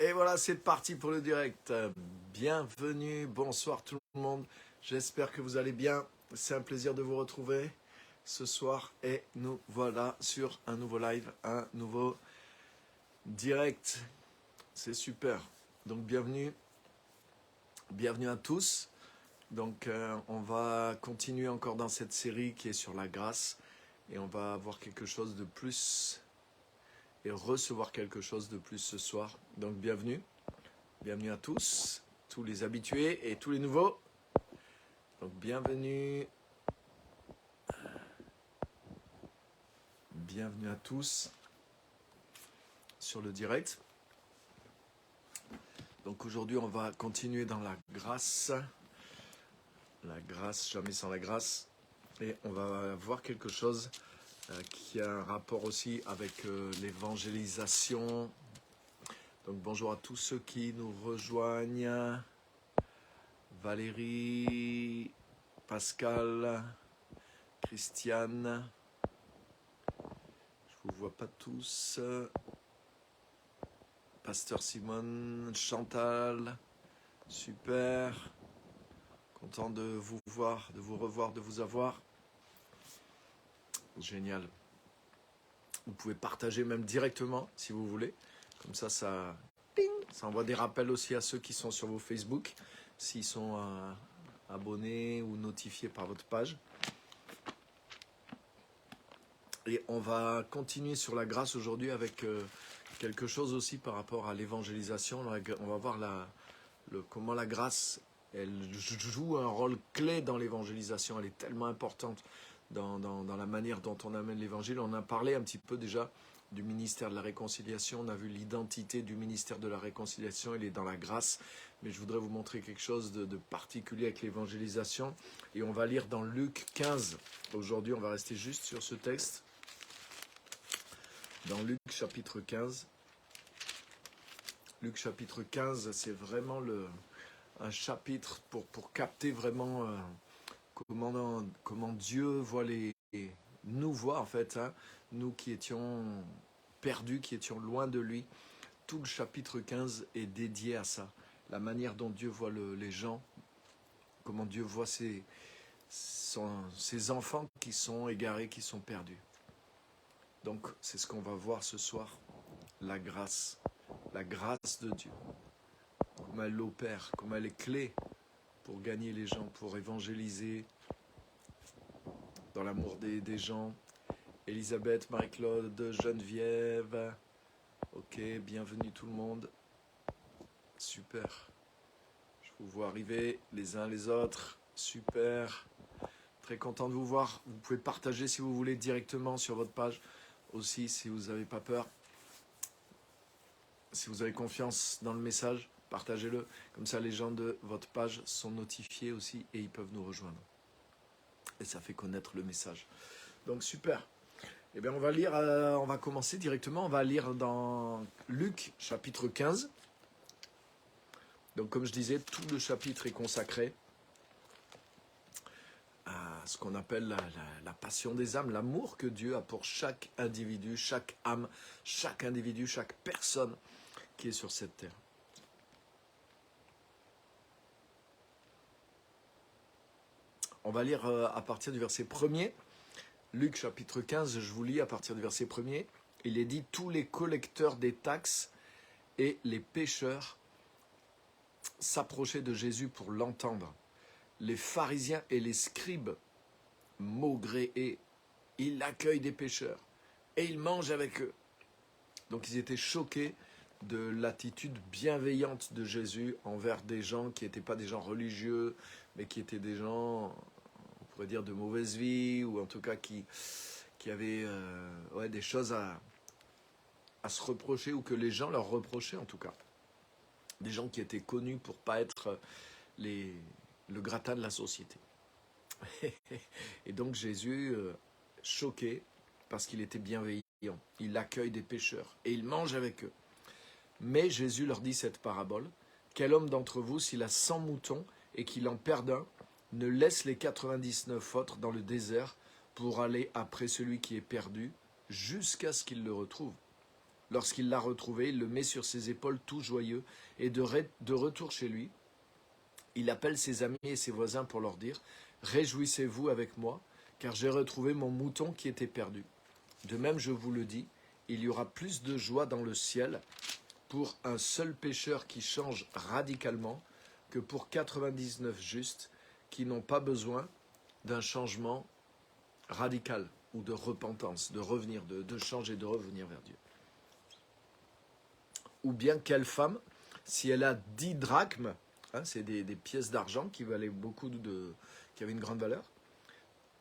Et voilà, c'est parti pour le direct. Bienvenue, bonsoir tout le monde. J'espère que vous allez bien. C'est un plaisir de vous retrouver ce soir. Et nous voilà sur un nouveau live, un nouveau direct. C'est super. Donc bienvenue à tous. Donc on va continuer encore dans cette série qui est sur la grâce. Et on va avoir quelque chose de plus et recevoir quelque chose de plus ce soir. Donc bienvenue à tous les habitués et tous les nouveaux. Donc bienvenue à tous sur le direct. Donc aujourd'hui on va continuer dans la grâce, jamais sans la grâce, et on va voir quelque chose qui a un rapport aussi avec l'évangélisation. Donc bonjour à tous ceux qui nous rejoignent. Valérie, Pascal, Christiane. Je vous vois pas tous. Pasteur Simone, Chantal. Super. Content de vous voir, de vous revoir, de vous avoir. Génial. Vous pouvez partager même directement si vous voulez. Comme ça, ça envoie des rappels aussi à ceux qui sont sur vos Facebook, s'ils sont abonnés ou notifiés par votre page. Et on va continuer sur la grâce aujourd'hui avec quelque chose aussi par rapport à l'évangélisation. On va voir comment la grâce, elle joue un rôle clé dans l'évangélisation. Elle est tellement importante dans la manière dont on amène l'évangile. On a parlé un petit peu déjà du ministère de la réconciliation. On a vu l'identité du ministère de la réconciliation. Il est dans la grâce. Mais je voudrais vous montrer quelque chose de particulier avec l'évangélisation. Et on va lire dans Luc 15. Aujourd'hui, on va rester juste sur ce texte. Dans Luc chapitre 15. Luc chapitre 15, c'est vraiment un chapitre pour capter vraiment comment Dieu nous voit en fait, hein, nous qui étions perdus, qui étions loin de lui. Tout le chapitre 15 est dédié à ça. La manière dont Dieu voit les gens, comment Dieu voit ses enfants qui sont égarés, qui sont perdus. Donc c'est ce qu'on va voir ce soir, la grâce de Dieu. Comment elle opère, comment elle est clé pour gagner les gens, pour évangéliser dans l'amour des gens. Elisabeth, Marie-Claude, Geneviève. Ok, bienvenue tout le monde. Super. Je vous vois arriver les uns les autres. Super. Très content de vous voir. Vous pouvez partager si vous voulez directement sur votre page. Aussi, si vous n'avez pas peur. Si vous avez confiance dans le message, partagez-le. Comme ça, les gens de votre page sont notifiés aussi et ils peuvent nous rejoindre. Et ça fait connaître le message. Donc, super. Eh bien, on va commencer directement. On va lire dans Luc, chapitre 15. Donc, comme je disais, tout le chapitre est consacré à ce qu'on appelle la passion des âmes, l'amour que Dieu a pour chaque individu, chaque âme, chaque individu, chaque personne qui est sur cette terre. On va lire à partir du verset 1er. Luc chapitre 15, je vous lis à partir du verset 1er. Il est dit, tous les collecteurs des taxes et les pécheurs s'approchaient de Jésus pour l'entendre. Les pharisiens et les scribes maugréaient. Il accueille des pécheurs et il mange avec eux. Donc ils étaient choqués de l'attitude bienveillante de Jésus envers des gens qui n'étaient pas des gens religieux, mais qui étaient des gens, on pourrait dire, de mauvaise vie, ou en tout cas qui avaient des choses à se reprocher, ou que les gens leur reprochaient en tout cas. Des gens qui étaient connus pour ne pas être le gratin de la société. Et donc Jésus, choqué, parce qu'il était bienveillant, il accueille des pécheurs et il mange avec eux. Mais Jésus leur dit cette parabole, « Quel homme d'entre vous, s'il a 100 moutons et qu'il en perd un, ne laisse les 99 autres dans le désert pour aller après celui qui est perdu, jusqu'à ce qu'il le retrouve. Lorsqu'il l'a retrouvé, il le met sur ses épaules tout joyeux, et de retour chez lui, il appelle ses amis et ses voisins pour leur dire « Réjouissez-vous avec moi, car j'ai retrouvé mon mouton qui était perdu. » De même, je vous le dis, il y aura plus de joie dans le ciel pour un seul pécheur qui change radicalement que pour 99 justes qui n'ont pas besoin d'un changement radical ou de repentance, de revenir, de changer, de revenir vers Dieu. Ou bien quelle femme, si elle a 10 drachmes, hein, c'est des pièces d'argent qui valaient qui avaient une grande valeur.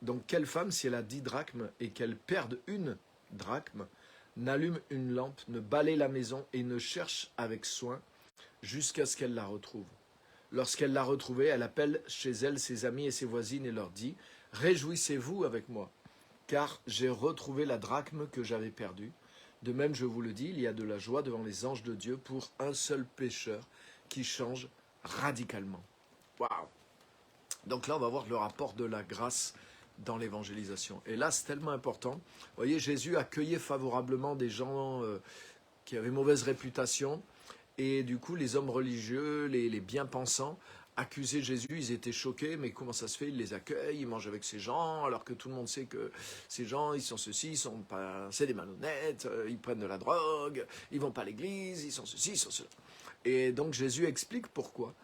Donc quelle femme, si elle a 10 drachmes et qu'elle perde une drachme, n'allume une lampe, ne balaye la maison et ne cherche avec soin jusqu'à ce qu'elle la retrouve. Lorsqu'elle l'a retrouvée, elle appelle chez elle ses amis et ses voisines et leur dit « Réjouissez-vous avec moi, car j'ai retrouvé la drachme que j'avais perdue. De même, je vous le dis, il y a de la joie devant les anges de Dieu pour un seul pécheur qui change radicalement. » Waouh! Donc là, on va voir le rapport de la grâce dans l'évangélisation. Et là, c'est tellement important. Vous voyez, Jésus accueillait favorablement des gens qui avaient mauvaise réputation. Et du coup, les hommes religieux, les bien-pensants, accusaient Jésus. Ils étaient choqués. Mais comment ça se fait? Il les accueille, il mange avec ces gens, alors que tout le monde sait que ces gens, ils sont ceci, ils sont pas, c'est des malhonnêtes, ils prennent de la drogue, ils vont pas à l'église, ils sont ceci, ils sont cela. Et donc, Jésus explique pourquoi.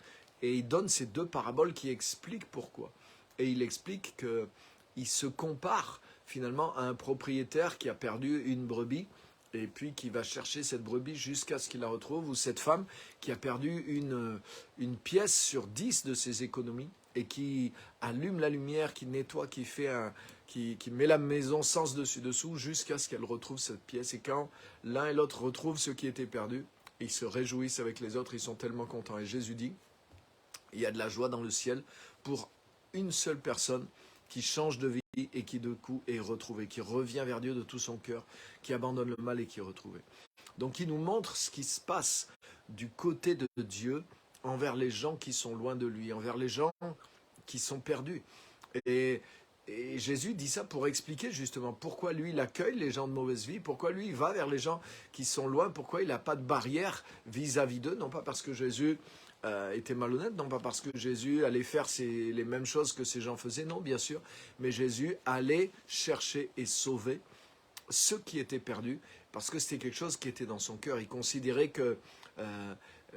Et il donne ces 2 paraboles qui expliquent pourquoi. Et il explique qu'il se compare finalement à un propriétaire qui a perdu une brebis et puis qui va chercher cette brebis jusqu'à ce qu'il la retrouve, ou cette femme qui a perdu une pièce sur 10 de ses économies et qui allume la lumière, qui nettoie, qui met la maison sens dessus-dessous jusqu'à ce qu'elle retrouve cette pièce. Et quand l'un et l'autre retrouvent ce qui était perdu, ils se réjouissent avec les autres, ils sont tellement contents. Et Jésus dit, il y a de la joie dans le ciel pour une seule personne qui change de vie et qui de coup est retrouvée, qui revient vers Dieu de tout son cœur, qui abandonne le mal et qui est retrouvé. Donc il nous montre ce qui se passe du côté de Dieu envers les gens qui sont loin de lui, envers les gens qui sont perdus. Et Jésus dit ça pour expliquer justement pourquoi lui il accueille les gens de mauvaise vie, pourquoi lui il va vers les gens qui sont loin, pourquoi il n'a pas de barrière vis-à-vis d'eux, non pas parce que Jésus était malhonnête, non pas parce que Jésus allait faire les mêmes choses que ces gens faisaient, non bien sûr, mais Jésus allait chercher et sauver ceux qui étaient perdus, parce que c'était quelque chose qui était dans son cœur. Il considérait que,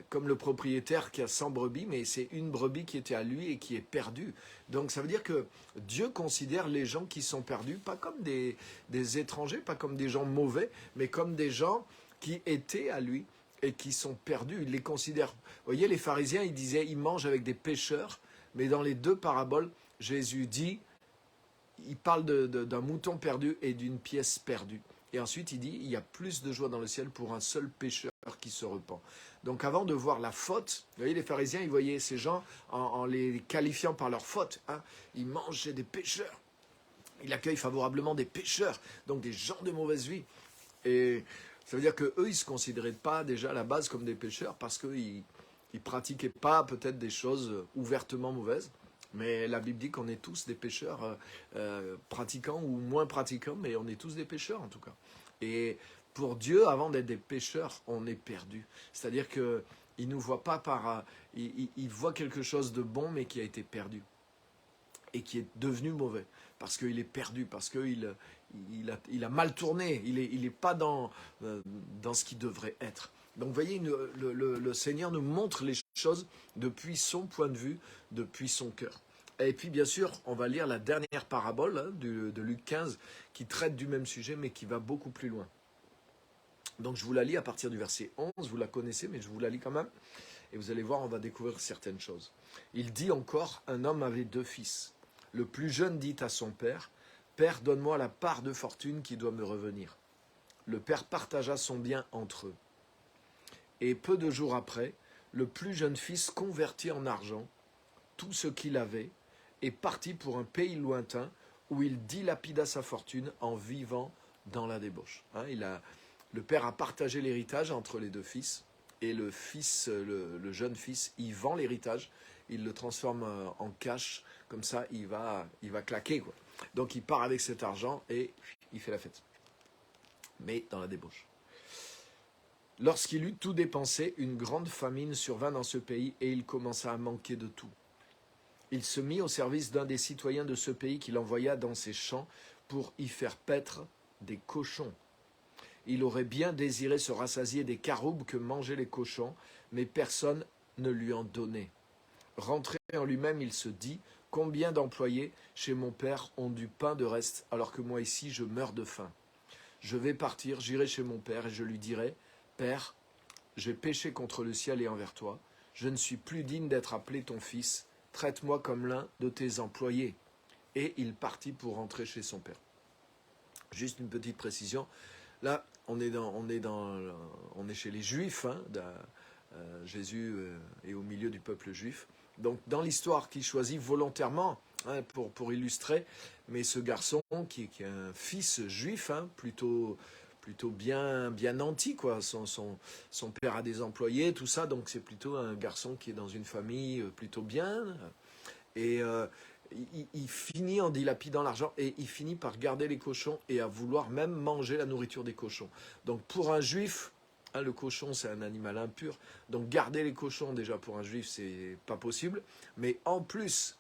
comme le propriétaire qui a 100 brebis, mais c'est une brebis qui était à lui et qui est perdue. Donc ça veut dire que Dieu considère les gens qui sont perdus, pas comme des étrangers, pas comme des gens mauvais, mais comme des gens qui étaient à lui et qui sont perdus. Il les considère. Vous voyez, les pharisiens, ils disaient, ils mangent avec des pécheurs, mais dans les 2 paraboles, Jésus dit, il parle d'un mouton perdu et d'une pièce perdue. Et ensuite, il dit, il y a plus de joie dans le ciel pour un seul pécheur qui se repent. Donc avant de voir la faute, vous voyez, les pharisiens, ils voyaient ces gens en les qualifiant par leur faute. Hein. Ils mangent chez des pécheurs. Il accueille favorablement des pécheurs, donc des gens de mauvaise vie. Et ça veut dire qu'eux, ils ne se considéraient pas déjà à la base comme des pécheurs parce qu'ils ne pratiquaient pas peut-être des choses ouvertement mauvaises. Mais la Bible dit qu'on est tous des pécheurs pratiquants ou moins pratiquants, mais on est tous des pécheurs en tout cas. Et pour Dieu, avant d'être des pécheurs, on est perdu. C'est-à-dire qu'il ne nous voit pas par... il voit quelque chose de bon, mais qui a été perdu. Et qui est devenu mauvais. Parce qu'il est perdu, parce qu'il a mal tourné. Il n'est pas dans ce qu'il devrait être. Donc vous voyez, le Seigneur nous montre les choses depuis son point de vue, depuis son cœur. Et puis bien sûr, on va lire la dernière parabole hein, de Luc 15 qui traite du même sujet mais qui va beaucoup plus loin. Donc je vous la lis à partir du verset 11, vous la connaissez mais je vous la lis quand même. Et vous allez voir, on va découvrir certaines choses. Il dit encore, un homme avait 2 fils. Le plus jeune dit à son père, « Père, donne-moi la part de fortune qui doit me revenir. » Le père partagea son bien entre eux. Et peu de jours après, le plus jeune fils convertit en argent tout ce qu'il avait et partit pour un pays lointain où il dilapida sa fortune en vivant dans la débauche. Hein, le père a partagé l'héritage entre les 2 fils et le jeune fils, il vend l'héritage, il le transforme en cash, comme ça il va claquer, quoi. Donc il part avec cet argent et il fait la fête, mais dans la débauche. Lorsqu'il eut tout dépensé, une grande famine survint dans ce pays et il commença à manquer de tout. Il se mit au service d'un des citoyens de ce pays qu'il envoya dans ses champs pour y faire paître des cochons. Il aurait bien désiré se rassasier des caroubes que mangeaient les cochons, mais personne ne lui en donnait. Rentré en lui-même, il se dit « Combien d'employés chez mon père ont du pain de reste, alors que moi ici je meurs de faim. Je vais partir, j'irai chez mon père et je lui dirai « Père, j'ai péché contre le ciel et envers toi. Je ne suis plus digne d'être appelé ton fils. Traite-moi comme l'un de tes employés. » Et il partit pour rentrer chez son père. Juste une petite précision. Là, on est chez les Juifs. Jésus est au milieu du peuple juif. Donc, dans l'histoire qu'il choisit volontairement, pour illustrer, mais ce garçon qui est un fils juif, plutôt bien nanti, quoi. Son père a des employés, tout ça, donc c'est plutôt un garçon qui est dans une famille plutôt bien. Et il finit en dilapidant l'argent et il finit par garder les cochons et à vouloir même manger la nourriture des cochons. Donc pour un juif, le cochon c'est un animal impur, donc garder les cochons déjà pour un juif c'est pas possible, mais en plus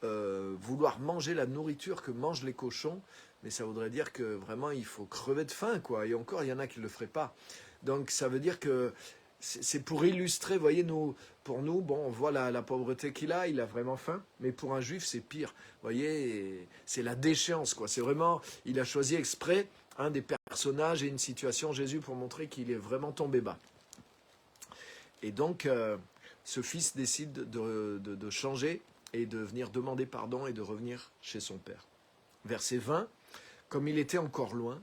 vouloir manger la nourriture que mangent les cochons, mais ça voudrait dire que vraiment il faut crever de faim, quoi. Et encore il y en a qui ne le feraient pas. Donc ça veut dire que c'est pour illustrer, voyez, pour nous, bon, on voit la pauvreté qu'il a, il a vraiment faim, mais pour un juif, c'est pire. Vous voyez, c'est la déchéance, quoi. C'est vraiment, il a choisi exprès des personnages et une situation, Jésus, pour montrer qu'il est vraiment tombé bas. Et donc, ce fils décide de changer et de venir demander pardon et de revenir chez son père. Verset 20, comme il était encore loin,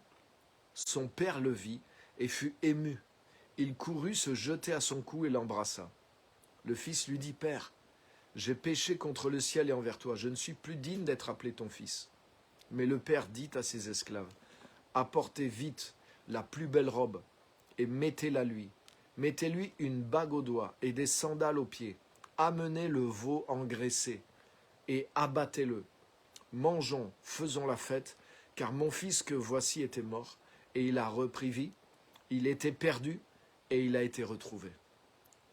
son père le vit et fut ému. Il courut se jeter à son cou et l'embrassa. Le fils lui dit « Père, j'ai péché contre le ciel et envers toi, je ne suis plus digne d'être appelé ton fils. » Mais le père dit à ses esclaves « Apportez vite la plus belle robe et mettez-la lui. Mettez-lui une bague au doigt et des sandales aux pieds. Amenez le veau engraissé et abattez-le. Mangeons, faisons la fête, car mon fils que voici était mort et il a repris vie. Il était perdu et il a été retrouvé. »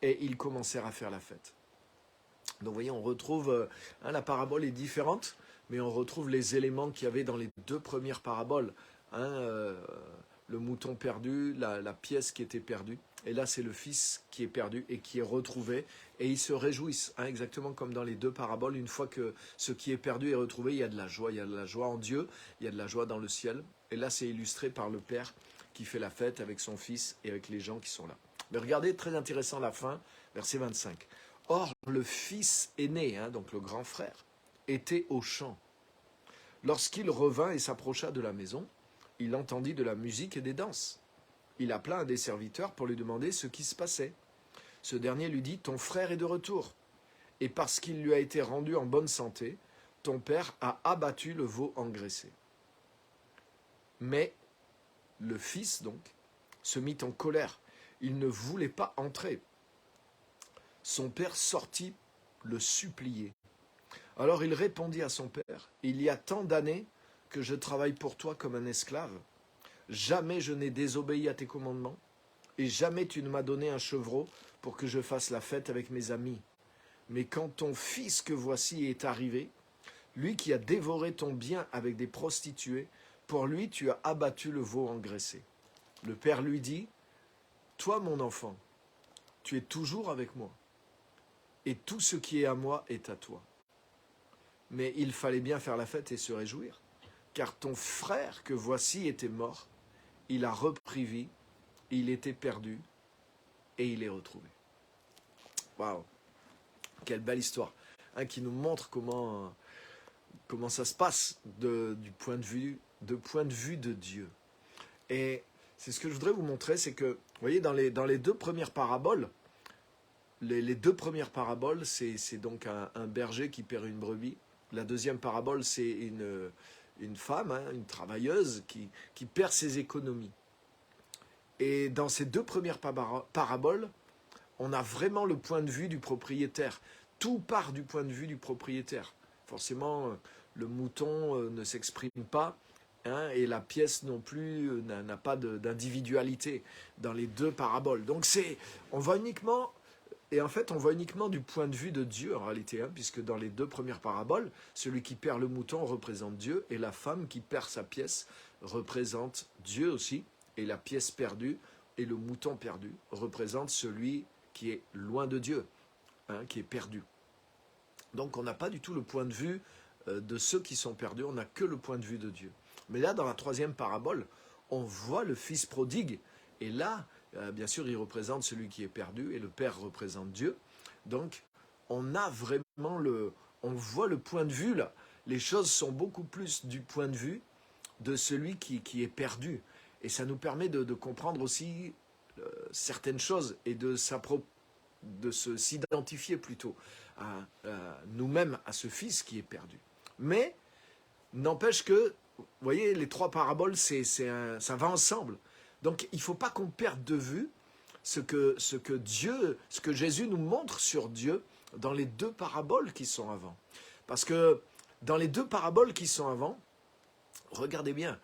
Et ils commencèrent à faire la fête. Donc vous voyez, on retrouve, la parabole est différente, mais on retrouve les éléments qu'il y avait dans les deux premières paraboles. Le mouton perdu, la pièce qui était perdue. Et là, c'est le fils qui est perdu et qui est retrouvé. Et ils se réjouissent, exactement comme dans les deux paraboles. Une fois que ce qui est perdu est retrouvé, il y a de la joie. Il y a de la joie en Dieu, il y a de la joie dans le ciel. Et là, c'est illustré par le Père qui fait la fête avec son fils et avec les gens qui sont là. Mais regardez, très intéressant la fin, verset 25. Or, le fils aîné, donc le grand frère, était au champ. Lorsqu'il revint et s'approcha de la maison, il entendit de la musique et des danses. Il appela un des serviteurs pour lui demander ce qui se passait. Ce dernier lui dit « Ton frère est de retour, et parce qu'il lui a été rendu en bonne santé, ton père a abattu le veau engraissé. » Mais le fils, donc, se mit en colère. Il ne voulait pas entrer. Son père sortit le supplier. Alors il répondit à son père, « Il y a tant d'années que je travaille pour toi comme un esclave. Jamais je n'ai désobéi à tes commandements, et jamais tu ne m'as donné un chevreau pour que je fasse la fête avec mes amis. Mais quand ton fils que voici est arrivé, lui qui a dévoré ton bien avec des prostituées, pour lui tu as abattu le veau engraissé. » Le père lui dit, « Toi, mon enfant, tu es toujours avec moi, et tout ce qui est à moi est à toi. Mais il fallait bien faire la fête et se réjouir, car ton frère que voici était mort, il a repris vie, il était perdu, et il est retrouvé. » Waouh, quelle belle histoire, qui nous montre comment ça se passe du point de vue de Dieu. Et c'est ce que je voudrais vous montrer, c'est que, vous voyez, dans les deux premières paraboles, les deux premières paraboles, c'est donc un berger qui perd une brebis. La deuxième parabole, c'est une femme, une travailleuse qui perd ses économies. Et dans ces deux premières paraboles, on a vraiment le point de vue du propriétaire. Tout part du point de vue du propriétaire. Forcément, le mouton ne s'exprime pas, hein, et la pièce non plus n'a pas d'individualité dans les deux paraboles. Donc on voit uniquement, et en fait on voit uniquement du point de vue de Dieu en réalité, hein, puisque dans les deux premières paraboles, celui qui perd le mouton représente Dieu, et la femme qui perd sa pièce représente Dieu aussi, et la pièce perdue et le mouton perdu représente celui qui est loin de Dieu, hein, qui est perdu. Donc on n'a pas du tout le point de vue de ceux qui sont perdus, on n'a que le point de vue de Dieu. Mais là, dans la troisième parabole, on voit le fils prodigue, et là, bien sûr, il représente celui qui est perdu, et le père représente Dieu. Donc, on a vraiment on voit le point de vue là. Les choses sont beaucoup plus du point de vue de celui qui est perdu. Et ça nous permet de comprendre aussi certaines choses et de s'identifier plutôt à nous-mêmes, à ce fils qui est perdu. Mais, n'empêche que, vous voyez, les trois paraboles, ça va ensemble. Donc, il ne faut pas qu'on perde de vue ce que Jésus nous montre sur Dieu dans les deux paraboles qui sont avant. Parce que dans les deux paraboles qui sont avant, regardez bien,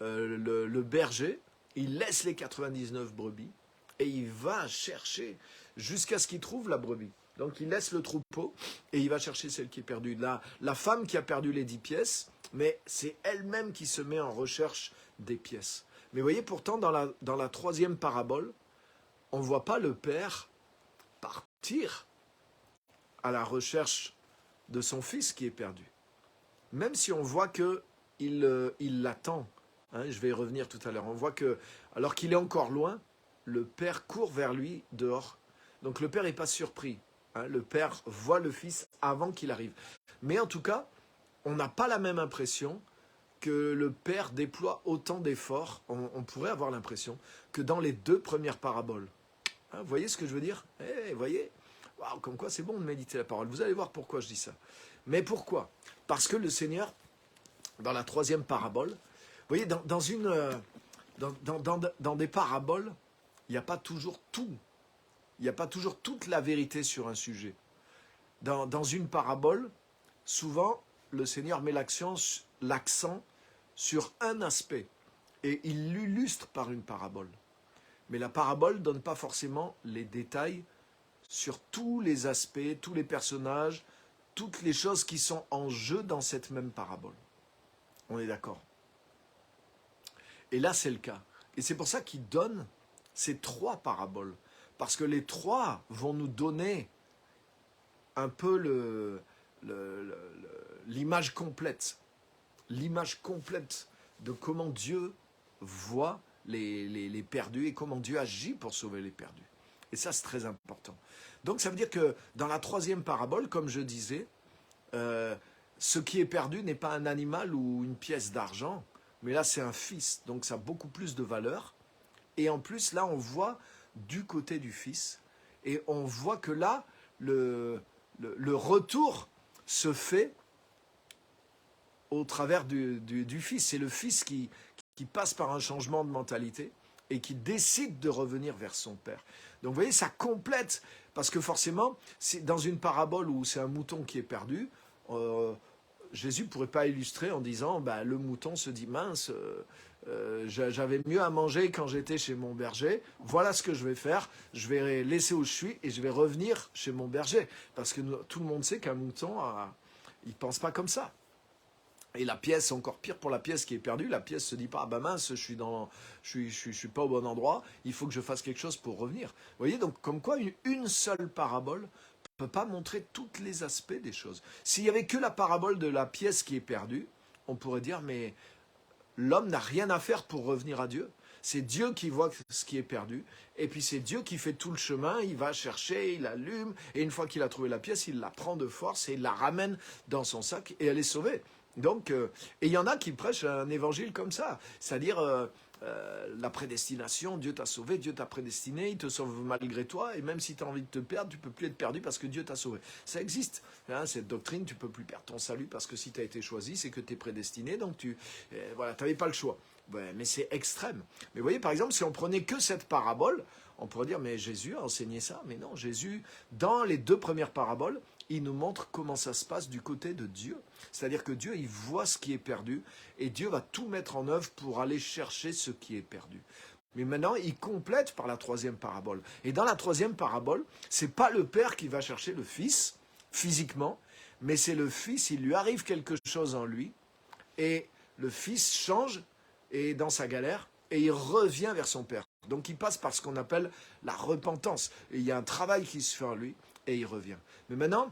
le berger, il laisse les 99 brebis et il va chercher jusqu'à ce qu'il trouve la brebis. Donc il laisse le troupeau et il va chercher celle qui est perdue. La femme qui a perdu les 10 pièces, mais c'est elle-même qui se met en recherche des pièces. Mais vous voyez, pourtant, dans la troisième parabole, on ne voit pas le père partir à la recherche de son fils qui est perdu. Même si on voit qu'il l'attend, hein, je vais y revenir tout à l'heure, on voit que, alors qu'il est encore loin, le père court vers lui dehors. Donc le père n'est pas surpris. Hein, le père voit le fils avant qu'il arrive. Mais en tout cas, on n'a pas la même impression que le père déploie autant d'efforts, on pourrait avoir l'impression, que dans les deux premières paraboles. Hein, vous voyez ce que je veux dire? Vous voyez, wow, comme quoi c'est bon de méditer la parole. Vous allez voir pourquoi je dis ça. Mais pourquoi? Parce que le Seigneur, dans la troisième parabole, vous voyez, dans des paraboles, il n'y a pas toujours tout. Il n'y a pas toujours toute la vérité sur un sujet. Dans une parabole, souvent, le Seigneur met l'accent sur un aspect et il l'illustre par une parabole. Mais la parabole ne donne pas forcément les détails sur tous les aspects, tous les personnages, toutes les choses qui sont en jeu dans cette même parabole. On est d'accord? Et là, c'est le cas. Et c'est pour ça qu'il donne ces trois paraboles. Parce que les trois vont nous donner un peu l'image complète. L'image complète de comment Dieu voit les perdus et comment Dieu agit pour sauver les perdus. Et ça, c'est très important. Donc, ça veut dire que dans la troisième parabole, comme je disais, ce qui est perdu n'est pas un animal ou une pièce d'argent, mais là, c'est un fils. Donc, ça a beaucoup plus de valeur. Et en plus, là, on voit du côté du fils. Et on voit que là, le retour se fait au travers du fils. C'est le fils qui passe par un changement de mentalité et qui décide de revenir vers son père. Donc vous voyez, ça complète, parce que forcément, c'est dans une parabole où c'est un mouton qui est perdu, Jésus ne pourrait pas illustrer en disant le mouton se dit mince, j'avais mieux à manger quand j'étais chez mon berger, voilà ce que je vais faire, je vais laisser où je suis et je vais revenir chez mon berger. Parce que tout le monde sait qu'un mouton, il ne pense pas comme ça. Et la pièce, encore pire pour la pièce qui est perdue, la pièce se dit pas, mince, je suis pas au bon endroit, il faut que je fasse quelque chose pour revenir. Vous voyez, donc comme quoi une seule parabole ne peut pas montrer tous les aspects des choses. S'il n'y avait que la parabole de la pièce qui est perdue, on pourrait dire, mais l'homme n'a rien à faire pour revenir à Dieu. C'est Dieu qui voit ce qui est perdu, et puis c'est Dieu qui fait tout le chemin, il va chercher, il allume, et une fois qu'il a trouvé la pièce, il la prend de force et il la ramène dans son sac, et elle est sauvée. Donc, et il y en a qui prêchent un évangile comme ça, c'est-à-dire la prédestination, Dieu t'a sauvé, Dieu t'a prédestiné, il te sauve malgré toi, et même si tu as envie de te perdre, tu ne peux plus être perdu parce que Dieu t'a sauvé. Ça existe, hein, cette doctrine, tu ne peux plus perdre ton salut parce que si tu as été choisi, c'est que tu es prédestiné, donc tu n'avais pas le choix. Ouais, mais c'est extrême. Mais vous voyez, par exemple, si on prenait que cette parabole, on pourrait dire, mais Jésus a enseigné ça. Mais non, Jésus, dans les deux premières paraboles, il nous montre comment ça se passe du côté de Dieu. C'est-à-dire que Dieu, il voit ce qui est perdu et Dieu va tout mettre en œuvre pour aller chercher ce qui est perdu. Mais maintenant, il complète par la troisième parabole. Et dans la troisième parabole, c'est pas le père qui va chercher le fils, physiquement, mais c'est le fils, il lui arrive quelque chose en lui, et le fils change, et dans sa galère, et il revient vers son père. Donc il passe par ce qu'on appelle la repentance. Et il y a un travail qui se fait en lui, et il revient. Mais maintenant,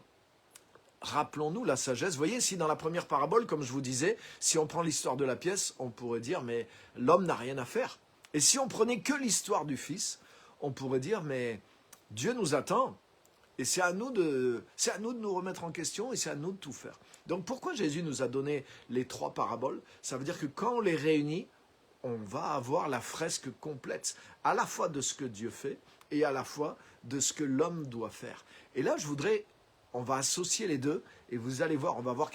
rappelons-nous la sagesse. Vous voyez, si dans la première parabole, comme je vous disais, si on prend l'histoire de la pièce, on pourrait dire, mais l'homme n'a rien à faire. Et si on prenait que l'histoire du fils, on pourrait dire, mais Dieu nous attend. Et c'est à nous de nous remettre en question et c'est à nous de tout faire. Donc pourquoi Jésus nous a donné les trois paraboles? Ça veut dire que quand on les réunit, on va avoir la fresque complète, à la fois de ce que Dieu fait et à la fois de ce que l'homme doit faire. Et là, on va associer les deux et vous allez voir, on va voir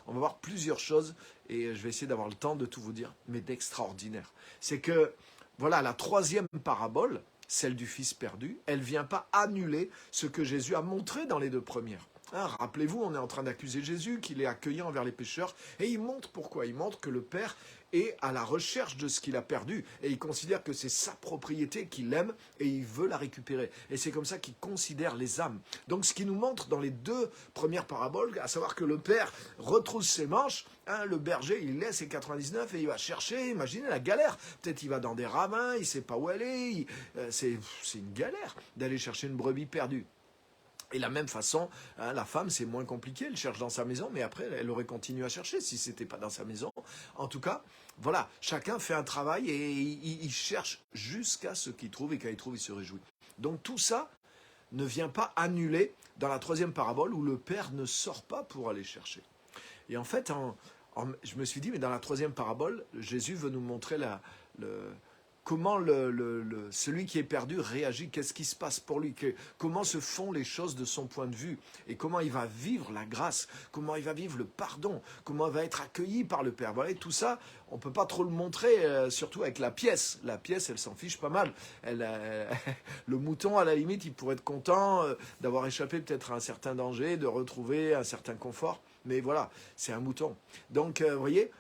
on va voir plusieurs choses et je vais essayer d'avoir le temps de tout vous dire, mais d'extraordinaire. C'est que, voilà, la troisième parabole, celle du fils perdu, elle ne vient pas annuler ce que Jésus a montré dans les deux premières. Hein, rappelez-vous, on est en train d'accuser Jésus, qu'il est accueillant envers les pécheurs, et il montre pourquoi. Il montre que le Père est à la recherche de ce qu'il a perdu, et il considère que c'est sa propriété, qu'il aime, et il veut la récupérer. Et c'est comme ça qu'il considère les âmes. Donc ce qui nous montre dans les deux premières paraboles, à savoir que le Père retrousse ses manches, hein, le berger, il laisse ses 99 et il va chercher, imaginez la galère. Peut-être il va dans des ravins, il ne sait pas où aller, c'est une galère d'aller chercher une brebis perdue. Et de la même façon, hein, la femme, c'est moins compliqué, elle cherche dans sa maison, mais après, elle aurait continué à chercher si ce n'était pas dans sa maison. En tout cas, voilà, chacun fait un travail et il cherche jusqu'à ce qu'il trouve, et quand il trouve, il se réjouit. Donc tout ça ne vient pas annuler dans la troisième parabole où le Père ne sort pas pour aller chercher. Et en fait, je me suis dit, mais dans la troisième parabole, Jésus veut nous montrer comment celui qui est perdu réagit, qu'est-ce qui se passe pour lui, comment se font les choses de son point de vue, et comment il va vivre la grâce, comment il va vivre le pardon, comment il va être accueilli par le Père. Voilà, et tout ça, on ne peut pas trop le montrer, surtout avec la pièce. La pièce, elle s'en fiche pas mal. Le mouton, à la limite, il pourrait être content d'avoir échappé peut-être à un certain danger, de retrouver un certain confort. Mais voilà, c'est un mouton. Donc, vous voyez,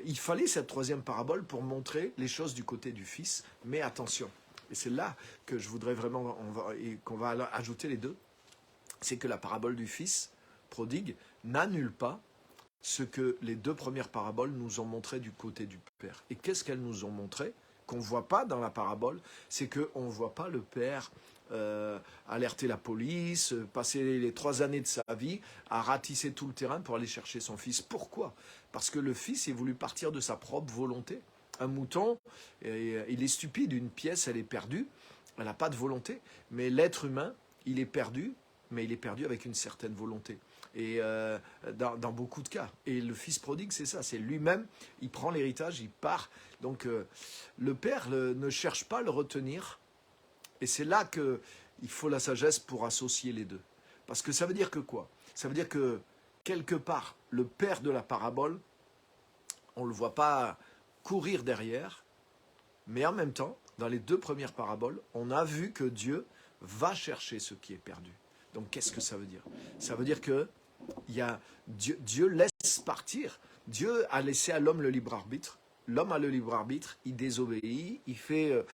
il fallait cette troisième parabole pour montrer les choses du côté du Fils. Mais attention, et c'est là que je voudrais vraiment qu'on va ajouter les deux, c'est que la parabole du Fils prodigue n'annule pas ce que les deux premières paraboles nous ont montré du côté du Père. Et qu'est-ce qu'elles nous ont montré qu'on ne voit pas dans la parabole? C'est qu'on ne voit pas le Père alerter la police, passer les 3 années de sa vie à ratisser tout le terrain pour aller chercher son fils. Pourquoi? Parce que le fils est voulu partir de sa propre volonté. Un mouton, il est stupide, une pièce, elle est perdue, elle n'a pas de volonté. Mais l'être humain, il est perdu, mais il est perdu avec une certaine volonté. Et dans beaucoup de cas. Et le fils prodigue, c'est ça, c'est lui-même, il prend l'héritage, il part. Donc le père ne cherche pas à le retenir. Et c'est là qu'il faut la sagesse pour associer les deux. Parce que ça veut dire que quoi? Ça veut dire que, quelque part, le père de la parabole, on ne le voit pas courir derrière, mais en même temps, dans les deux premières paraboles, on a vu que Dieu va chercher ce qui est perdu. Donc qu'est-ce que ça veut dire? Ça veut dire que Dieu laisse partir. Dieu a laissé à l'homme le libre arbitre. L'homme a le libre arbitre, il désobéit, il fait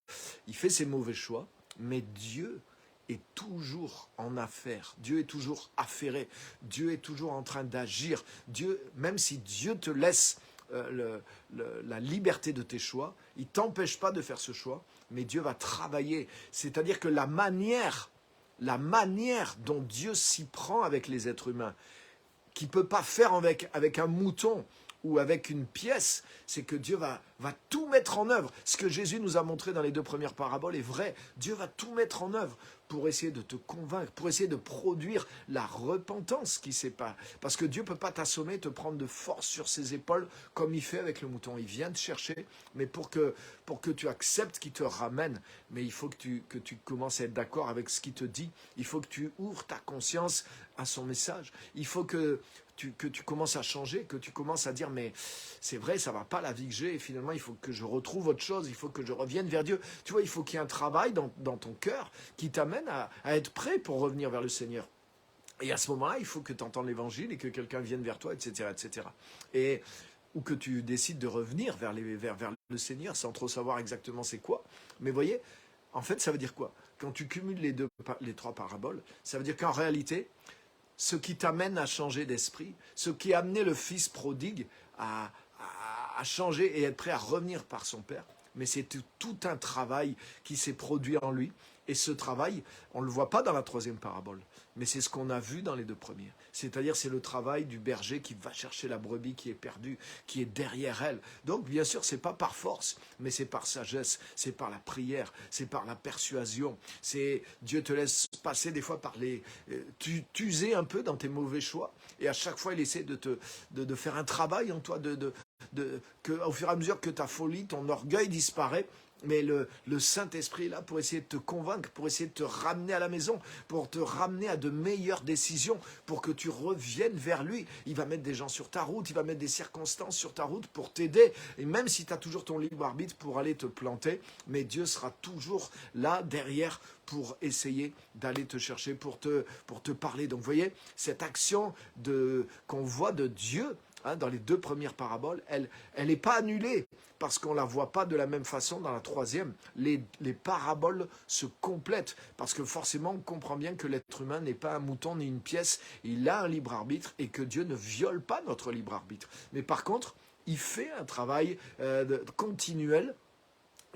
ses mauvais choix. Mais Dieu est toujours en affaire. Dieu est toujours affairé. Dieu est toujours en train d'agir. Dieu, même si Dieu te laisse la liberté de tes choix, il ne t'empêche pas de faire ce choix, mais Dieu va travailler. C'est-à-dire que la manière dont Dieu s'y prend avec les êtres humains, qu'il ne peut pas faire avec un mouton ou avec une pièce, c'est que Dieu va tout mettre en œuvre. Ce que Jésus nous a montré dans les deux premières paraboles est vrai. Dieu va tout mettre en œuvre pour essayer de te convaincre, pour essayer de produire la repentance qui sait pas. Parce que Dieu ne peut pas t'assommer, te prendre de force sur ses épaules comme il fait avec le mouton. Il vient te chercher, mais pour que tu acceptes qu'il te ramène, mais il faut que tu commences à être d'accord avec ce qu'il te dit. Il faut que tu ouvres ta conscience à son message. Il faut que tu commences à changer, que tu commences à dire mais c'est vrai, ça ne va pas la vie que j'ai et finalement il faut que je retrouve autre chose, il faut que je revienne vers Dieu. Tu vois, il faut qu'il y ait un travail dans ton cœur qui t'amène à être prêt pour revenir vers le Seigneur. Et à ce moment-là, il faut que tu entendes l'évangile et que quelqu'un vienne vers toi, etc., etc. Et, ou que tu décides de revenir vers le Seigneur sans trop savoir exactement c'est quoi. Mais voyez, en fait, ça veut dire quoi? Quand tu cumules les trois paraboles, ça veut dire qu'en réalité, ce qui t'amène à changer d'esprit, ce qui a amené le fils prodigue à changer et être prêt à revenir par son père, mais c'est tout un travail qui s'est produit en lui. Et ce travail, on ne le voit pas dans la troisième parabole, mais c'est ce qu'on a vu dans les deux premières. C'est-à-dire, c'est le travail du berger qui va chercher la brebis qui est perdue, qui est derrière elle. Donc, bien sûr, c'est pas par force, mais c'est par sagesse, c'est par la prière, c'est par la persuasion. C'est Dieu te laisse passer des fois par t'user un peu dans tes mauvais choix, et à chaque fois, il essaie de faire un travail en toi, au fur et à mesure que ta folie, ton orgueil disparaît. Mais le Saint-Esprit est là pour essayer de te convaincre, pour essayer de te ramener à la maison, pour te ramener à de meilleures décisions, pour que tu reviennes vers lui. Il va mettre des gens sur ta route, il va mettre des circonstances sur ta route pour t'aider. Et même si tu as toujours ton libre arbitre pour aller te planter, mais Dieu sera toujours là derrière pour essayer d'aller te chercher, pour te parler. Donc vous voyez, cette action qu'on voit de Dieu, dans les deux premières paraboles, elle n'est pas annulée parce qu'on ne la voit pas de la même façon dans la troisième. Les paraboles se complètent parce que forcément on comprend bien que l'être humain n'est pas un mouton ni une pièce, il a un libre arbitre et que Dieu ne viole pas notre libre arbitre. Mais par contre, il fait un travail continuel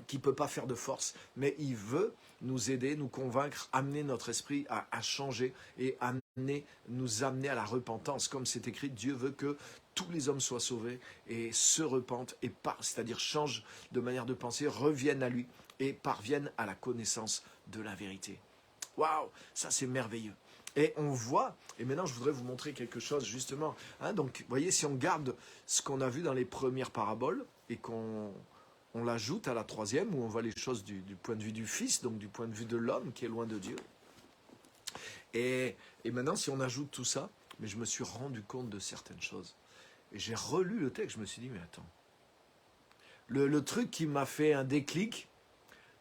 qui ne peut pas faire de force, mais il veut nous aider, nous convaincre, amener notre esprit à changer et nous amener à la repentance. Comme c'est écrit, Dieu veut que tous les hommes soient sauvés et se repentent, c'est-à-dire changent de manière de penser, reviennent à lui et parviennent à la connaissance de la vérité. Waouh, ça c'est merveilleux. Et on voit, et maintenant je voudrais vous montrer quelque chose justement. Donc, vous voyez, si on garde ce qu'on a vu dans les premières paraboles et qu'on l'ajoute à la troisième, où on voit les choses du point de vue du Fils, donc du point de vue de l'homme qui est loin de Dieu. Et maintenant, si on ajoute tout ça, mais je me suis rendu compte de certaines choses. Et j'ai relu le texte, je me suis dit, mais attends. Le truc qui m'a fait un déclic,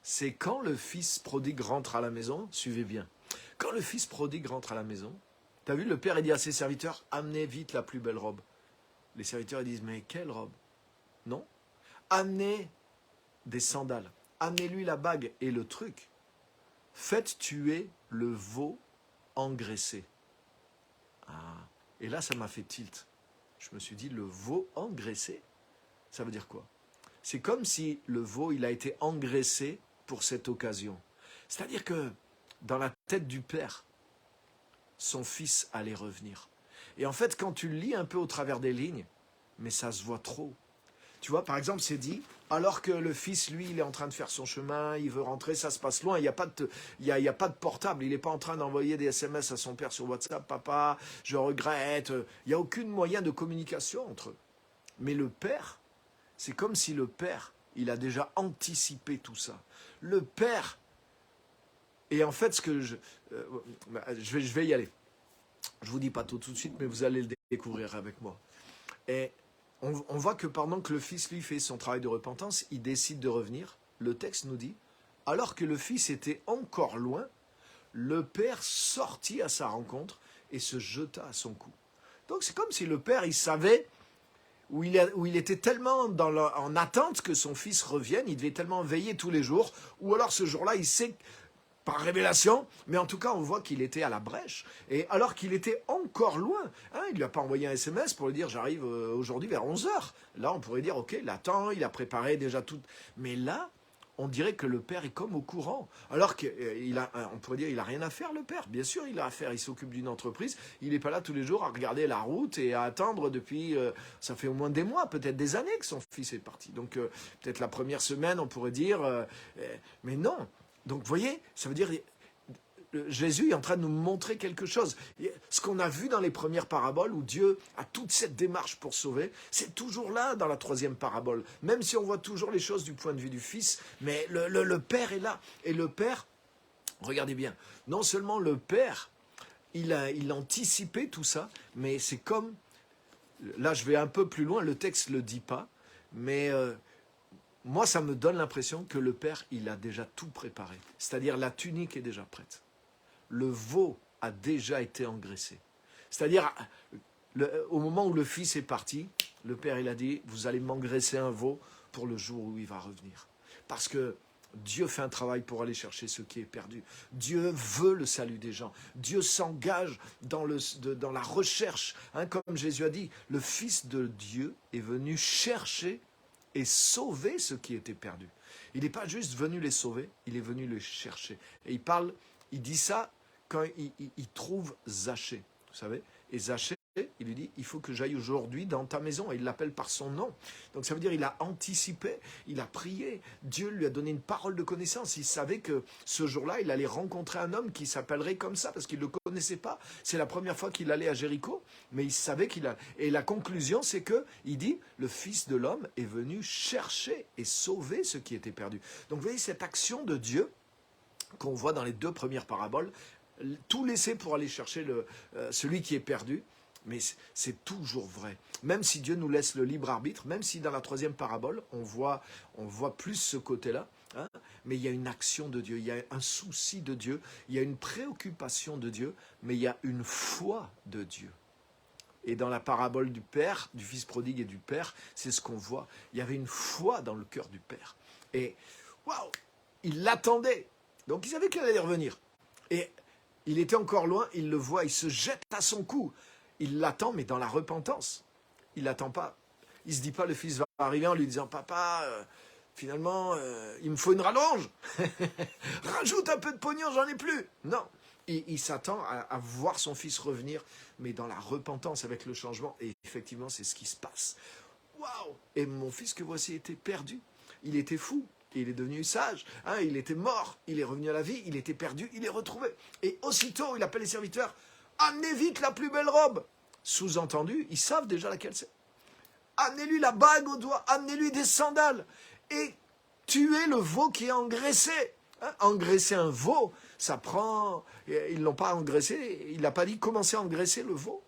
c'est quand le fils prodigue rentre à la maison, suivez bien. Quand le fils prodigue rentre à la maison, t'as vu, le père il dit à ses serviteurs, amenez vite la plus belle robe. Les serviteurs ils disent, mais quelle robe? Non. Amenez des sandales. Amenez-lui la bague et le truc. Faites tuer le veau engraissé. Et là, ça m'a fait tilt. Je me suis dit, le veau engraissé, ça veut dire quoi? C'est comme si le veau, il a été engraissé pour cette occasion. C'est-à-dire que dans la tête du père, son fils allait revenir. Et en fait, quand tu le lis un peu au travers des lignes, mais ça se voit trop. Tu vois, par exemple, c'est dit, alors que le fils, lui, il est en train de faire son chemin, il veut rentrer, ça se passe loin, il n'y a pas de portable, il n'est pas en train d'envoyer des SMS à son père sur WhatsApp, papa, je regrette, il n'y a aucun moyen de communication entre eux. Mais le père, c'est comme si le père, il a déjà anticipé tout ça. Le père, et en fait, je vais y aller. Je ne vous dis pas tout de suite, mais vous allez le découvrir avec moi. Et on voit que pendant que le fils, lui, fait son travail de repentance, il décide de revenir. Le texte nous dit, alors que le fils était encore loin, le père sortit à sa rencontre et se jeta à son cou. Donc c'est comme si le père, il savait, où il était tellement en attente que son fils revienne, il devait tellement veiller tous les jours, ou alors ce jour-là, il sait par révélation, mais en tout cas, on voit qu'il était à la brèche. Et alors qu'il était encore loin, il ne lui a pas envoyé un SMS pour lui dire « j'arrive aujourd'hui vers 11h ». Là, on pourrait dire « ok, il attend, il a préparé déjà tout ». Mais là, on dirait que le père est comme au courant. Alors qu'on pourrait dire « il n'a rien à faire, le père ». Bien sûr, il a à faire, il s'occupe d'une entreprise. Il n'est pas là tous les jours à regarder la route et à attendre depuis… ça fait au moins des mois, peut-être des années que son fils est parti. Donc, peut-être la première semaine, on pourrait dire mais non. Donc, vous voyez, ça veut dire Jésus est en train de nous montrer quelque chose. Ce qu'on a vu dans les premières paraboles, où Dieu a toute cette démarche pour sauver, c'est toujours là dans la troisième parabole. Même si on voit toujours les choses du point de vue du Fils, mais le Père est là. Et le Père, regardez bien, non seulement le Père, il a anticipé tout ça, mais c'est comme, là je vais un peu plus loin, le texte ne le dit pas, mais… moi, ça me donne l'impression que le Père, il a déjà tout préparé. C'est-à-dire la tunique est déjà prête. Le veau a déjà été engraissé. C'est-à-dire, au moment où le fils est parti, le père il a dit, vous allez m'engraisser un veau pour le jour où il va revenir. Parce que Dieu fait un travail pour aller chercher ce qui est perdu. Dieu veut le salut des gens. Dieu s'engage dans la recherche. Comme Jésus a dit, le Fils de Dieu est venu chercher et sauver ce qui était perdu. Il n'est pas juste venu les sauver, il est venu les chercher. Et il dit ça quand il trouve Zachée. Vous savez, et Zachée, il lui dit, il faut que j'aille aujourd'hui dans ta maison. Et il l'appelle par son nom. Donc ça veut dire il a anticipé, il a prié. Dieu lui a donné une parole de connaissance. Il savait que ce jour-là, il allait rencontrer un homme qui s'appellerait comme ça, parce qu'il ne le connaissait pas. C'est la première fois qu'il allait à Jéricho, mais il savait qu'il a... Et la conclusion, c'est que il dit, le Fils de l'homme est venu chercher et sauver ce qui était perdu. Donc vous voyez cette action de Dieu qu'on voit dans les 2 premières paraboles, tout laisser pour aller chercher celui qui est perdu. Mais c'est toujours vrai. Même si Dieu nous laisse le libre arbitre, même si dans la 3e parabole, on voit plus ce côté-là, mais il y a une action de Dieu, il y a un souci de Dieu, il y a une préoccupation de Dieu, mais il y a une foi de Dieu. Et dans la parabole du Père, du Fils prodigue et du Père, c'est ce qu'on voit. Il y avait une foi dans le cœur du Père. Et waouh, il l'attendait. Donc il savait qu'il allait revenir. Et il était encore loin, il le voit, il se jette à son cou. Il l'attend, mais dans la repentance. Il l'attend pas. Il se dit pas, le fils va arriver en lui disant, papa, finalement, il me faut une rallonge. Rajoute un peu de pognon, j'en ai plus. Non, il s'attend à voir son fils revenir, mais dans la repentance, avec le changement. Et effectivement, c'est ce qui se passe. Waouh! Et mon fils que voici était perdu. Il était fou. Il est devenu sage, il était mort, il est revenu à la vie, il était perdu, il est retrouvé. Et aussitôt, il appelle les serviteurs, amenez vite la plus belle robe. Sous-entendu, ils savent déjà laquelle c'est. Amenez-lui la bague au doigt, amenez-lui des sandales et tuez le veau qui est engraissé. Engraisser un veau, ça prend... Ils ne l'ont pas engraissé, il n'a pas dit commencez à engraisser le veau.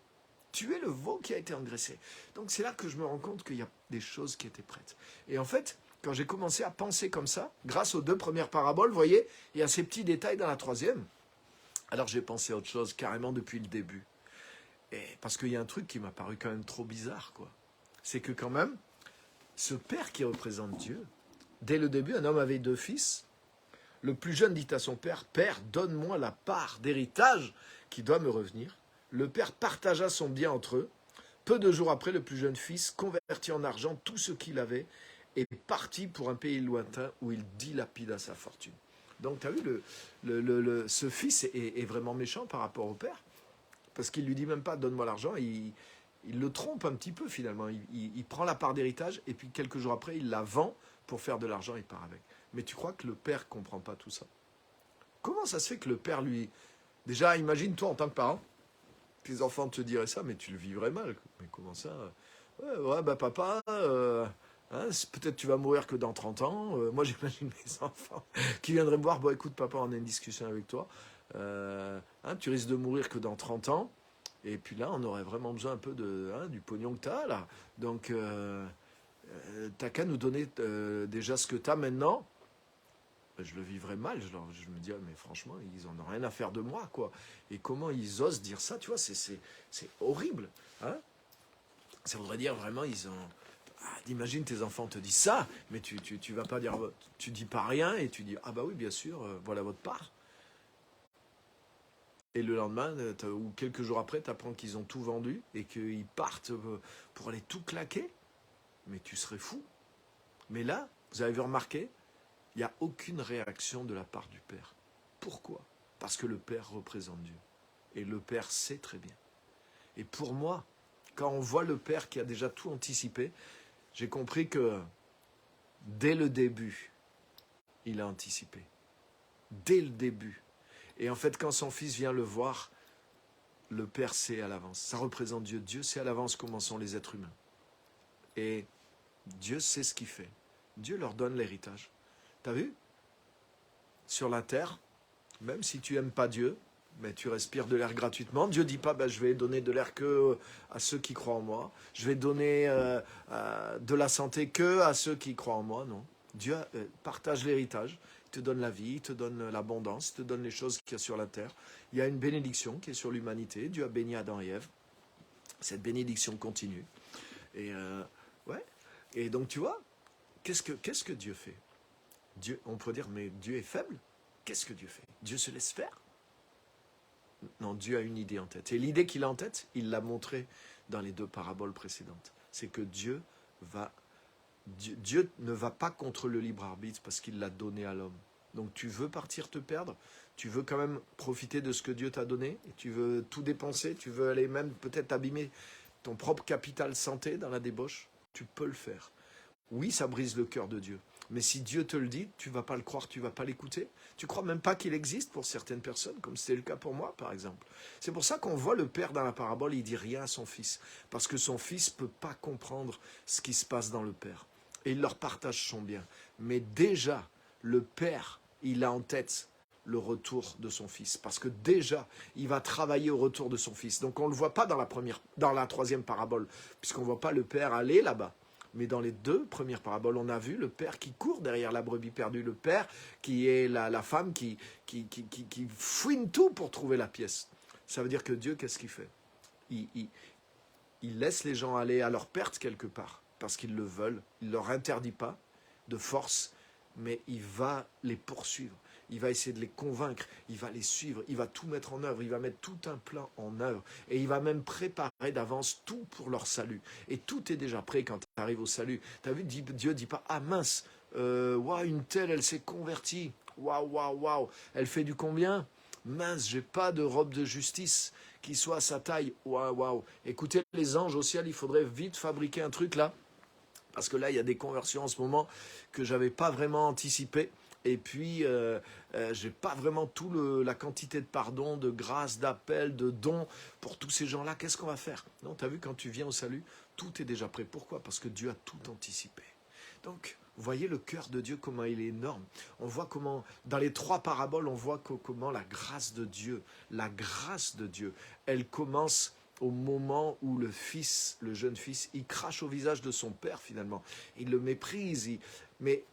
Tuez le veau qui a été engraissé. Donc c'est là que je me rends compte qu'il y a des choses qui étaient prêtes. Et en fait, quand j'ai commencé à penser comme ça, grâce aux 2 premières paraboles, vous voyez, il y a ces petits détails dans la 3e. Alors j'ai pensé à autre chose carrément depuis le début. Et parce qu'il y a un truc qui m'a paru quand même trop bizarre, quoi. C'est que quand même, ce père qui représente Dieu, dès le début, un homme avait 2 fils. Le plus jeune dit à son père, « Père, donne-moi la part d'héritage qui doit me revenir. » Le père partagea son bien entre eux. Peu de jours après, le plus jeune fils convertit en argent tout ce qu'il avait et partit pour un pays lointain où il dilapida sa fortune. Donc, tu as vu, ce fils est vraiment méchant par rapport au père, parce qu'il ne lui dit même pas « donne-moi l'argent », il le trompe un petit peu finalement. Il prend la part d'héritage et puis quelques jours après, il la vend pour faire de l'argent, il part avec. Mais tu crois que le père ne comprend pas tout ça? Comment ça se fait que le père, lui... Déjà, imagine-toi en tant que parent, tes enfants te diraient ça, mais tu le vivrais mal. Mais comment ça? Ouais, bah papa... peut-être tu vas mourir que dans 30 ans. Moi, j'imagine mes enfants qui viendraient me voir. Bon, écoute, papa, on a une discussion avec toi. Tu risques de mourir que dans 30 ans. Et puis là, on aurait vraiment besoin un peu du pognon que tu as, là. Donc, t'as qu'à nous donner déjà ce que tu as maintenant. Je le vivrais mal. Je me dis, mais franchement, ils n'en ont rien à faire de moi, quoi. Et comment ils osent dire ça, tu vois, c'est horrible. Ça voudrait dire vraiment, ils ont... Imagine tes enfants te disent ça, mais tu vas pas dire, tu dis pas rien et tu dis ah bah oui bien sûr, voilà votre part. Et le lendemain ou quelques jours après, tu apprends qu'ils ont tout vendu et qu'ils partent pour aller tout claquer. Mais tu serais fou. Mais là, vous avez remarqué, il n'y a aucune réaction de la part du Père. Pourquoi? Parce que le Père représente Dieu. Et le Père sait très bien. Et pour moi, quand on voit le Père qui a déjà tout anticipé, j'ai compris que dès le début, il a anticipé. Dès le début. Et en fait, quand son fils vient le voir, le Père sait à l'avance. Ça représente Dieu. Dieu sait à l'avance comment sont les êtres humains. Et Dieu sait ce qu'il fait. Dieu leur donne l'héritage. T'as vu? Sur la terre, même si tu n'aimes pas Dieu, mais tu respires de l'air gratuitement. Dieu ne dit pas, je vais donner de l'air que à ceux qui croient en moi. Je vais donner de la santé que à ceux qui croient en moi. Non. Dieu partage l'héritage. te donne la vie, il te donne l'abondance, il te donne les choses qu'il y a sur la terre. Il y a une bénédiction qui est sur l'humanité. Dieu a béni Adam et Ève. Cette bénédiction continue. Et ouais. Et donc tu vois, qu'est-ce que Dieu fait? Dieu, on peut dire, mais Dieu est faible. Qu'est-ce que Dieu fait? Dieu se laisse faire? Non, Dieu a une idée en tête. Et l'idée qu'il a en tête, il l'a montré dans les 2 paraboles précédentes. C'est que Dieu ne va pas contre le libre arbitre parce qu'il l'a donné à l'homme. Donc tu veux partir te perdre, tu veux quand même profiter de ce que Dieu t'a donné, et tu veux tout dépenser, tu veux aller même peut-être abîmer ton propre capital santé dans la débauche, tu peux le faire. Oui, ça brise le cœur de Dieu. Mais si Dieu te le dit, tu ne vas pas le croire, tu ne vas pas l'écouter. Tu ne crois même pas qu'il existe pour certaines personnes, comme c'était le cas pour moi, par exemple. C'est pour ça qu'on voit le père dans la parabole, il ne dit rien à son fils. Parce que son fils ne peut pas comprendre ce qui se passe dans le père. Et il leur partage son bien. Mais déjà, le père, il a en tête le retour de son fils. Parce que déjà, il va travailler au retour de son fils. Donc on ne le voit pas dans la 3e parabole, puisqu'on ne voit pas le père aller là-bas. Mais dans les 2 premières paraboles, on a vu le père qui court derrière la brebis perdue, le père qui est la femme qui fouine tout pour trouver la pièce. Ça veut dire que Dieu, qu'est-ce qu'il fait? Il laisse les gens aller à leur perte quelque part, parce qu'ils le veulent. Il ne leur interdit pas de force, mais il va les poursuivre. Il va essayer de les convaincre, il va les suivre, il va tout mettre en œuvre, il va mettre tout un plan en œuvre. Et il va même préparer d'avance tout pour leur salut. Et tout est déjà prêt quand tu arrives au salut. Tu as vu, Dieu ne dit pas, ah mince, une telle, elle s'est convertie. Waouh, elle fait du combien? Mince, j'ai pas de robe de justice qui soit à sa taille. Waouh. Écoutez, les anges au ciel, il faudrait vite fabriquer un truc là. Parce que là, il y a des conversions en ce moment que je n'avais pas vraiment anticipées. Et puis, j'ai pas vraiment la quantité de pardon, de grâce, d'appel, de dons pour tous ces gens-là. Qu'est-ce qu'on va faire? Non, tu as vu, quand tu viens au salut, tout est déjà prêt. Pourquoi? Parce que Dieu a tout anticipé. Donc, vous voyez le cœur de Dieu, comment il est énorme. On voit comment, dans les 3 paraboles, on voit comment la grâce de Dieu, elle commence au moment où le jeune fils, il crache au visage de son père finalement. Il le méprise, mais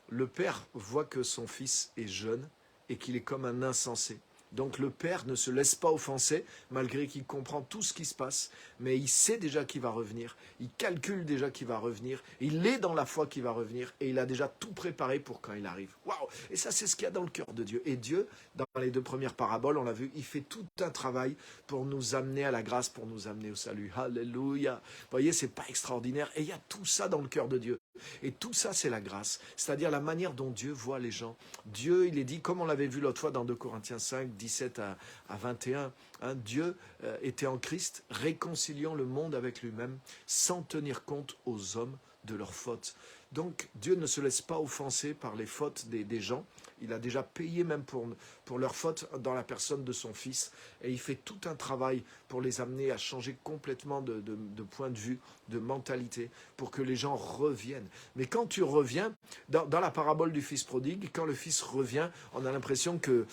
le père voit que son fils est jeune et qu'il est comme un insensé. Donc le père ne se laisse pas offenser, malgré qu'il comprend tout ce qui se passe, mais il sait déjà qu'il va revenir, il calcule déjà qu'il va revenir, il est dans la foi qu'il va revenir, et il a déjà tout préparé pour quand il arrive. Waouh! Et ça, c'est ce qu'il y a dans le cœur de Dieu. Et Dieu, dans les 2 premières paraboles, on l'a vu, il fait tout un travail pour nous amener à la grâce, pour nous amener au salut. Alléluia! Vous voyez, c'est pas extraordinaire, et il y a tout ça dans le cœur de Dieu. Et tout ça, c'est la grâce, c'est-à-dire la manière dont Dieu voit les gens. Dieu, il est dit, comme on l'avait vu l'autre fois dans 2 Corinthiens 5, 17 à 21, Dieu était en Christ, réconciliant le monde avec lui-même, sans tenir compte aux hommes de leurs fautes. Donc, Dieu ne se laisse pas offenser par les fautes des gens. Il a déjà payé même pour leurs fautes dans la personne de son fils. Et il fait tout un travail pour les amener à changer complètement de point de vue, de mentalité, pour que les gens reviennent. Mais quand tu reviens, dans la parabole du fils prodigue, quand le fils revient, on a l'impression que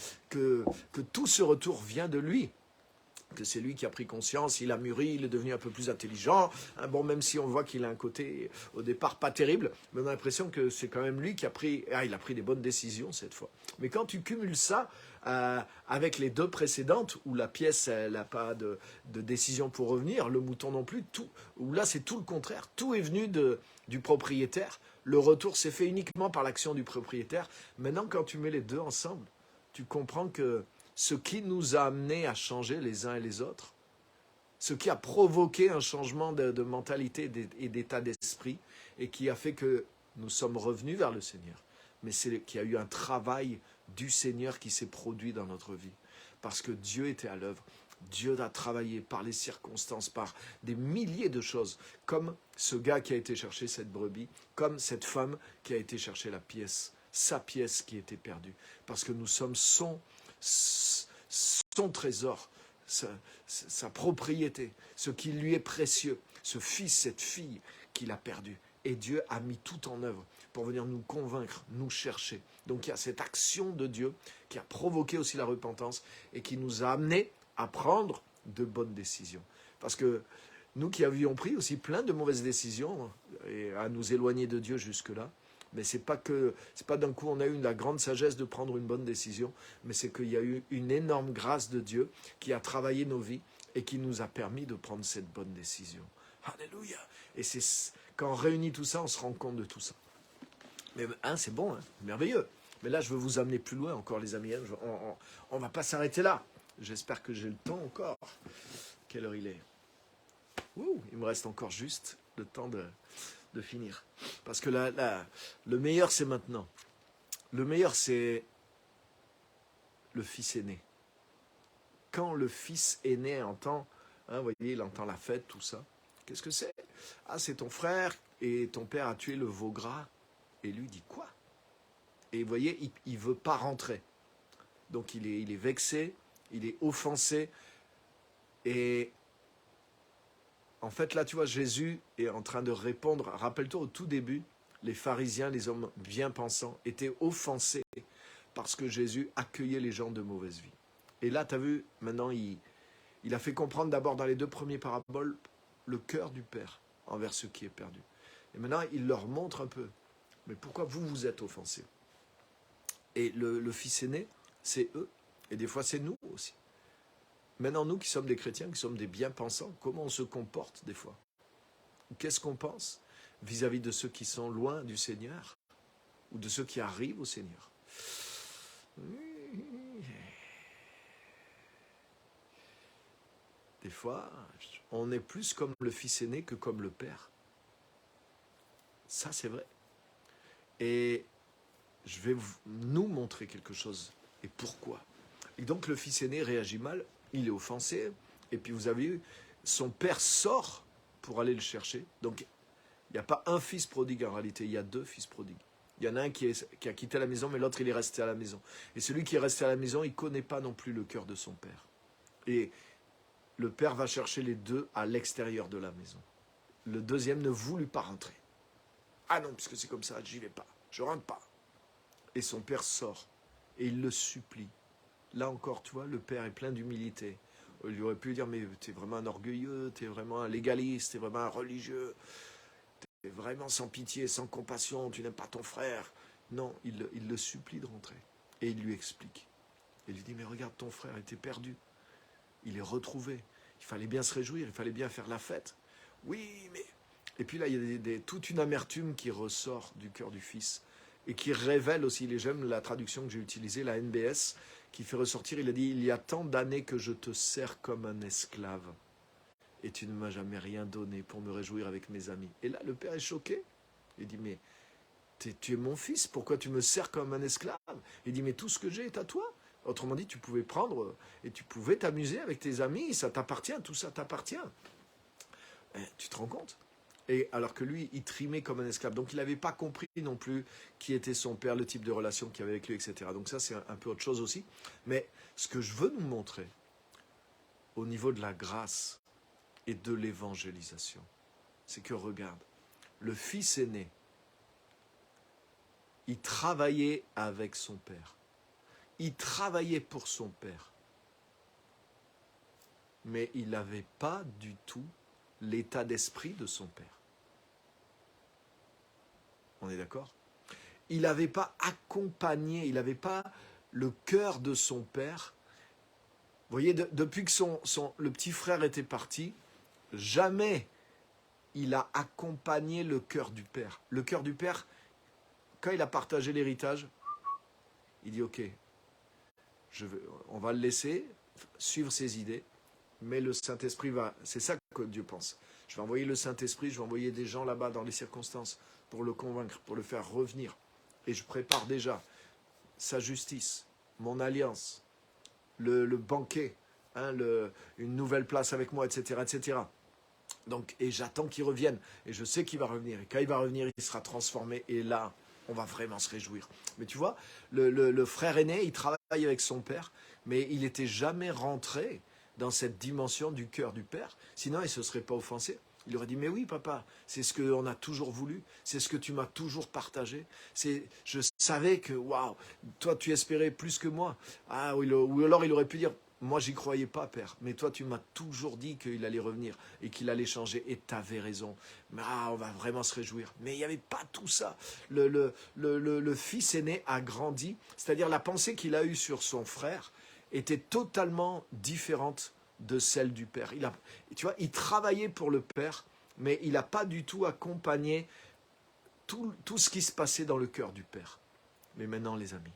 tout ce retour vient de lui. Que c'est lui qui a pris conscience, il a mûri, il est devenu un peu plus intelligent. Bon, même si on voit qu'il a un côté, au départ, pas terrible, mais on a l'impression que c'est quand même lui qui a pris... il a pris des bonnes décisions cette fois. Mais quand tu cumules ça avec les 2 précédentes, où la pièce, elle n'a pas de décision pour revenir, le mouton non plus, où là, c'est tout le contraire. Tout est venu du propriétaire. Le retour s'est fait uniquement par l'action du propriétaire. Maintenant, quand tu mets les 2 ensemble, tu comprends que ce qui nous a amenés à changer les uns et les autres, ce qui a provoqué un changement de mentalité et d'état d'esprit, et qui a fait que nous sommes revenus vers le Seigneur. Mais c'est qu'il y a eu un travail du Seigneur qui s'est produit dans notre vie. Parce que Dieu était à l'œuvre. Dieu a travaillé par les circonstances, par des milliers de choses, comme ce gars qui a été chercher cette brebis, comme cette femme qui a été chercher la pièce, sa pièce qui était perdue. Parce que nous sommes son trésor, sa propriété, ce qui lui est précieux, ce fils, cette fille qu'il a perdu. Et Dieu a mis tout en œuvre pour venir nous convaincre, nous chercher. Donc il y a cette action de Dieu qui a provoqué aussi la repentance et qui nous a amenés à prendre de bonnes décisions. Parce que nous qui avions pris aussi plein de mauvaises décisions et à nous éloigner de Dieu jusque-là, Mais c'est pas d'un coup on a eu la grande sagesse de prendre une bonne décision, mais c'est qu'il y a eu une énorme grâce de Dieu qui a travaillé nos vies et qui nous a permis de prendre cette bonne décision. Alléluia. Et c'est quand on réunit tout ça, on se rend compte de tout ça. Mais c'est bon, merveilleux. Mais là, je veux vous amener plus loin encore, les amis. On ne va pas s'arrêter là. J'espère que j'ai le temps encore. Quelle heure il est? Il me reste encore juste le temps de finir. Parce que le meilleur, c'est maintenant. Le meilleur, c'est le fils aîné. Quand le fils aîné entend, vous voyez, il entend la fête, tout ça. Qu'est-ce que c'est? Ah, c'est ton frère et ton père a tué le veau gras. Et lui dit quoi? Et vous voyez, il ne veut pas rentrer. Donc il est vexé, il est offensé. Et en fait, là, tu vois, Jésus est en train de répondre. Rappelle-toi, au tout début, les pharisiens, les hommes bien pensants, étaient offensés parce que Jésus accueillait les gens de mauvaise vie. Et là, tu as vu, maintenant, il a fait comprendre d'abord dans les 2 premiers paraboles le cœur du Père envers ceux qui est perdu. Et maintenant, il leur montre un peu. Mais pourquoi vous êtes offensés? Et le fils aîné, c'est eux. Et des fois, c'est nous aussi. Maintenant, nous qui sommes des chrétiens, qui sommes des bien-pensants, comment on se comporte des fois? Qu'est-ce qu'on pense vis-à-vis de ceux qui sont loin du Seigneur ou de ceux qui arrivent au Seigneur? Des fois, on est plus comme le fils aîné que comme le père. Ça, c'est vrai. Et je vais nous montrer quelque chose. Et pourquoi? Et donc, le fils aîné réagit mal, il est offensé. Et puis, vous avez vu, son père sort pour aller le chercher. Donc, il n'y a pas un fils prodigue en réalité, il y a 2 fils prodigues. Il y en a un qui a quitté la maison, mais l'autre, il est resté à la maison. Et celui qui est resté à la maison, il ne connaît pas non plus le cœur de son père. Et le père va chercher les 2 à l'extérieur de la maison. Le deuxième ne voulut pas rentrer. Ah non, puisque c'est comme ça, j'y vais pas, je rentre pas. Et son père sort et il le supplie. Là encore, tu vois, le père est plein d'humilité. Il lui aurait pu dire, mais tu es vraiment un orgueilleux, tu es vraiment un légaliste, tu es vraiment un religieux, tu es vraiment sans pitié, sans compassion, tu n'aimes pas ton frère. Non, il le supplie de rentrer. Et il lui explique. Il lui dit, mais regarde, ton frère était perdu. Il est retrouvé. Il fallait bien se réjouir, il fallait bien faire la fête. Oui, mais... Et puis là, il y a toute une amertume qui ressort du cœur du fils et qui révèle aussi, j'aime la traduction que j'ai utilisée, la NBS, qui fait ressortir, il a dit, il y a tant d'années que je te sers comme un esclave et tu ne m'as jamais rien donné pour me réjouir avec mes amis. Et là, le père est choqué. Il dit, mais tu es mon fils, pourquoi tu me sers comme un esclave? Il dit, mais tout ce que j'ai est à toi. Autrement dit, tu pouvais prendre et tu pouvais t'amuser avec tes amis, ça t'appartient, tout ça t'appartient. Tu te rends compte? Et alors que lui, il trimait comme un esclave. Donc il n'avait pas compris non plus qui était son père, le type de relation qu'il y avait avec lui, etc. Donc ça, c'est un peu autre chose aussi. Mais ce que je veux nous montrer, au niveau de la grâce et de l'évangélisation, c'est que regarde, le fils aîné, il travaillait avec son père. Il travaillait pour son père. Mais il n'avait pas du tout l'état d'esprit de son père. On est d'accord? Il n'avait pas accompagné, il n'avait pas le cœur de son père. Vous voyez, depuis que le petit frère était parti, jamais il a accompagné le cœur du père. Le cœur du père, quand il a partagé l'héritage, il dit, ok, on va le laisser suivre ses idées, mais le Saint-Esprit va... C'est ça que Dieu pense. Je vais envoyer le Saint-Esprit, je vais envoyer des gens là-bas dans les circonstances pour le convaincre, pour le faire revenir. Et je prépare déjà sa justice, mon alliance, le banquet, une nouvelle place avec moi, etc., etc. Donc, et j'attends qu'il revienne. Et je sais qu'il va revenir. Et quand il va revenir, il sera transformé. Et là, on va vraiment se réjouir. Mais tu vois, le frère aîné, il travaille avec son père, mais il n'était jamais rentré dans cette dimension du cœur du père. Sinon, il ne se serait pas offensé. Il aurait dit, mais oui, papa, c'est ce qu'on a toujours voulu, c'est ce que tu m'as toujours partagé. Je savais que, waouh, toi, tu espérais plus que moi. Ah, ou alors il aurait pu dire, moi, j'y croyais pas, Père. Mais toi, tu m'as toujours dit qu'il allait revenir et qu'il allait changer. Et tu avais raison. Mais on va vraiment se réjouir. Mais il n'y avait pas tout ça. Le fils aîné a grandi. C'est-à-dire la pensée qu'il a eue sur son frère était totalement différente de celle du père. Tu vois, il travaillait pour le père, mais il n'a pas du tout accompagné tout ce qui se passait dans le cœur du père. Mais maintenant, les amis,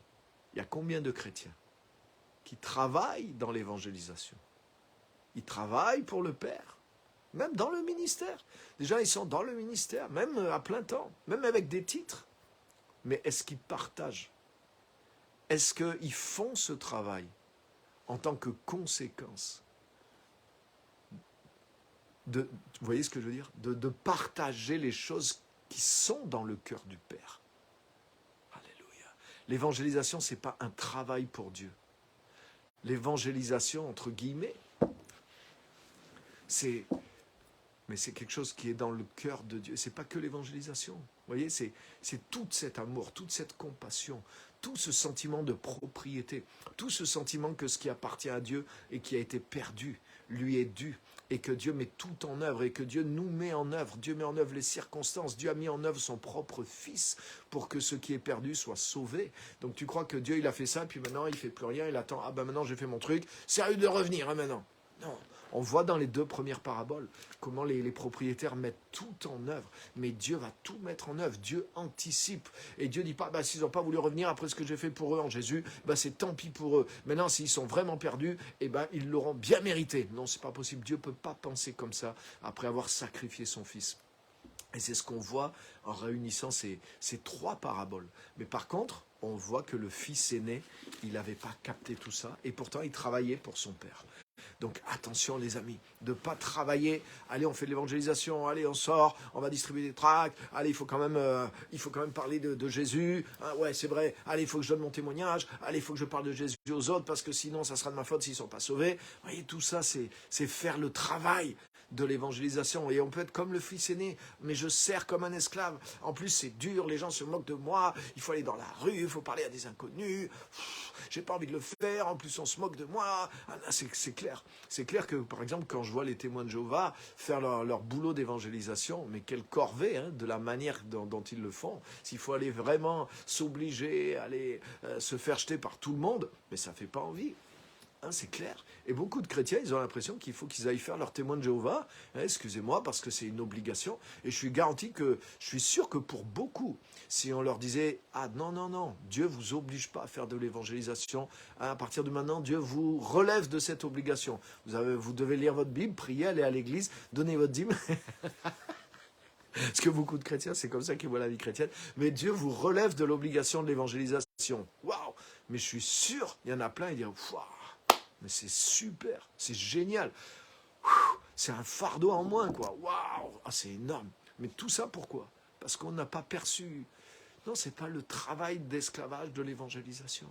il y a combien de chrétiens qui travaillent dans l'évangélisation? Ils travaillent pour le Père, même dans le ministère. Déjà, ils sont dans le ministère, même à plein temps, même avec des titres. Mais est-ce qu'ils partagent? Est-ce qu'ils font ce travail en tant que conséquence vous voyez ce que je veux dire, de partager les choses qui sont dans le cœur du Père? Alléluia. L'évangélisation, ce n'est pas un travail pour Dieu. L'évangélisation, entre guillemets, c'est quelque chose qui est dans le cœur de Dieu. Ce n'est pas que l'évangélisation. Vous voyez, c'est tout cet amour, toute cette compassion, tout ce sentiment de propriété, tout ce sentiment que ce qui appartient à Dieu et qui a été perdu, lui est dû, et que Dieu met tout en œuvre, et que Dieu nous met en œuvre. Dieu met en œuvre les circonstances. Dieu a mis en œuvre son propre Fils pour que ce qui est perdu soit sauvé. Donc tu crois que Dieu, il a fait ça, puis maintenant, il ne fait plus rien, il attend, maintenant j'ai fait mon truc, c'est à eux de revenir, maintenant. Non. On voit dans les 2 premières paraboles comment les propriétaires mettent tout en œuvre. Mais Dieu va tout mettre en œuvre. Dieu anticipe. Et Dieu ne dit pas, s'ils n'ont pas voulu revenir après ce que j'ai fait pour eux en Jésus, c'est tant pis pour eux. Maintenant, s'ils sont vraiment perdus, ils l'auront bien mérité. Non, ce n'est pas possible. Dieu ne peut pas penser comme ça après avoir sacrifié son Fils. Et c'est ce qu'on voit en réunissant ces 3 paraboles. Mais par contre, on voit que le fils aîné, il n'avait pas capté tout ça. Et pourtant, il travaillait pour son père. Donc attention les amis, de ne pas travailler, allez on fait de l'évangélisation, allez on sort, on va distribuer des tracts, allez il faut quand même parler de Jésus, ouais c'est vrai, allez il faut que je donne mon témoignage, allez il faut que je parle de Jésus aux autres parce que sinon ça sera de ma faute s'ils ne sont pas sauvés. Vous voyez tout ça c'est faire le travail de l'évangélisation et on peut être comme le fils aîné, mais je sers comme un esclave, en plus c'est dur, les gens se moquent de moi, il faut aller dans la rue, il faut parler à des inconnus, j'ai pas envie de le faire, en plus on se moque de moi, c'est clair. C'est clair que, par exemple, quand je vois les témoins de Jéhovah faire leur boulot d'évangélisation, mais quelle corvée, de la manière dont ils le font. S'il faut aller vraiment s'obliger, aller se faire jeter par tout le monde, mais ça ne fait pas envie. C'est clair. Et beaucoup de chrétiens, ils ont l'impression qu'il faut qu'ils aillent faire leur témoin de Jéhovah, excusez-moi, parce que c'est une obligation. Et je suis sûr que pour beaucoup, si on leur disait, non, Dieu ne vous oblige pas à faire de l'évangélisation, à partir de maintenant, Dieu vous relève de cette obligation. Vous devez lire votre Bible, prier, aller à l'église, donner votre dîme. Parce que beaucoup de chrétiens, c'est comme ça qu'ils voient la vie chrétienne. Mais Dieu vous relève de l'obligation de l'évangélisation. Waouh! Mais je suis sûr, il y en a plein, ils disent, waouh! Mais c'est super, c'est génial. C'est un fardeau en moins, quoi. Waouh, c'est énorme. Mais tout ça, pourquoi? Parce qu'on n'a pas perçu. Non, ce n'est pas le travail d'esclavage de l'évangélisation.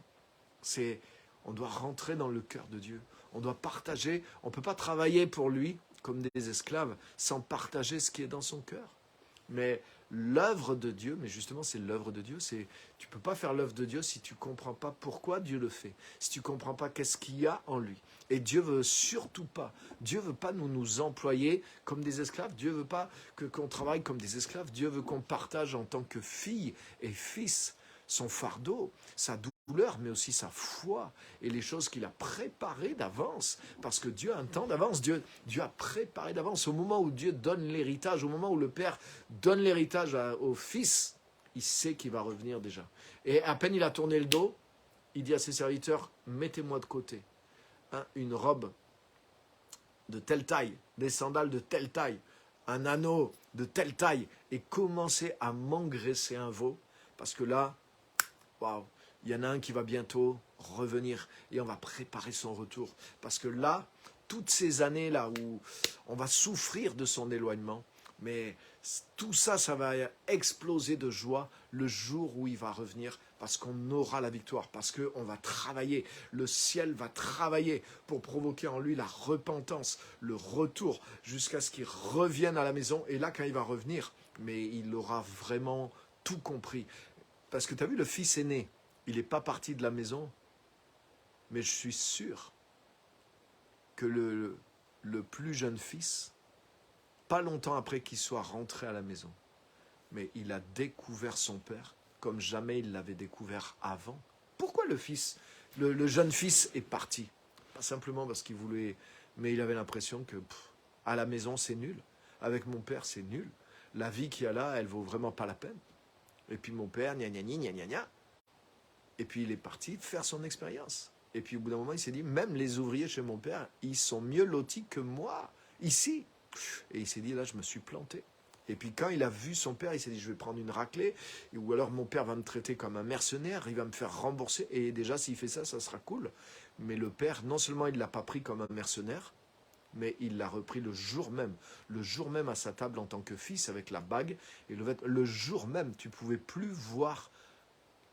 On doit rentrer dans le cœur de Dieu. On doit partager. On ne peut pas travailler pour lui comme des esclaves sans partager ce qui est dans son cœur. Mais l'œuvre de Dieu, mais justement c'est l'œuvre de Dieu, tu ne peux pas faire l'œuvre de Dieu si tu ne comprends pas pourquoi Dieu le fait, si tu ne comprends pas qu'est-ce qu'il y a en lui. Et Dieu veut surtout pas, Dieu veut pas nous employer comme des esclaves, Dieu veut pas qu'on travaille comme des esclaves, Dieu veut qu'on partage en tant que fille et fils son fardeau, sa douleur, mais aussi sa foi et les choses qu'il a préparées d'avance. Parce que Dieu a un temps d'avance. Dieu a préparé d'avance. Au moment où Dieu donne l'héritage, au moment où le Père donne l'héritage au Fils, il sait qu'il va revenir déjà. Et à peine il a tourné le dos, il dit à ses serviteurs, mettez-moi de côté une robe de telle taille, des sandales de telle taille, un anneau de telle taille, et commencez à m'engraisser un veau, parce que là, waouh, il y en a un qui va bientôt revenir et on va préparer son retour. Parce que là, toutes ces années-là où on va souffrir de son éloignement, mais tout ça, ça va exploser de joie le jour où il va revenir parce qu'on aura la victoire, parce qu'on va travailler, le ciel va travailler pour provoquer en lui la repentance, le retour, jusqu'à ce qu'il revienne à la maison. Et là, quand il va revenir, mais il aura vraiment tout compris. Parce que tu as vu, le fils aîné, il n'est pas parti de la maison, mais je suis sûr que le plus jeune fils, pas longtemps après qu'il soit rentré à la maison, mais il a découvert son père comme jamais il l'avait découvert avant. Pourquoi le jeune fils est parti? Pas simplement parce qu'il voulait, mais il avait l'impression que à la maison c'est nul, avec mon père c'est nul, la vie qu'il y a là elle vaut vraiment pas la peine. Et puis mon père, gna gna gna gna gna gna. Et puis il est parti faire son expérience. Et puis au bout d'un moment il s'est dit, même les ouvriers chez mon père, ils sont mieux lotis que moi, ici. Et il s'est dit, là je me suis planté. Et puis quand il a vu son père, il s'est dit, je vais prendre une raclée, ou alors mon père va me traiter comme un mercenaire, il va me faire rembourser, et déjà s'il fait ça, ça sera cool. Mais le père, non seulement il ne l'a pas pris comme un mercenaire, mais il l'a repris le jour même à sa table en tant que fils, avec la bague, et le jour même, tu ne pouvais plus voir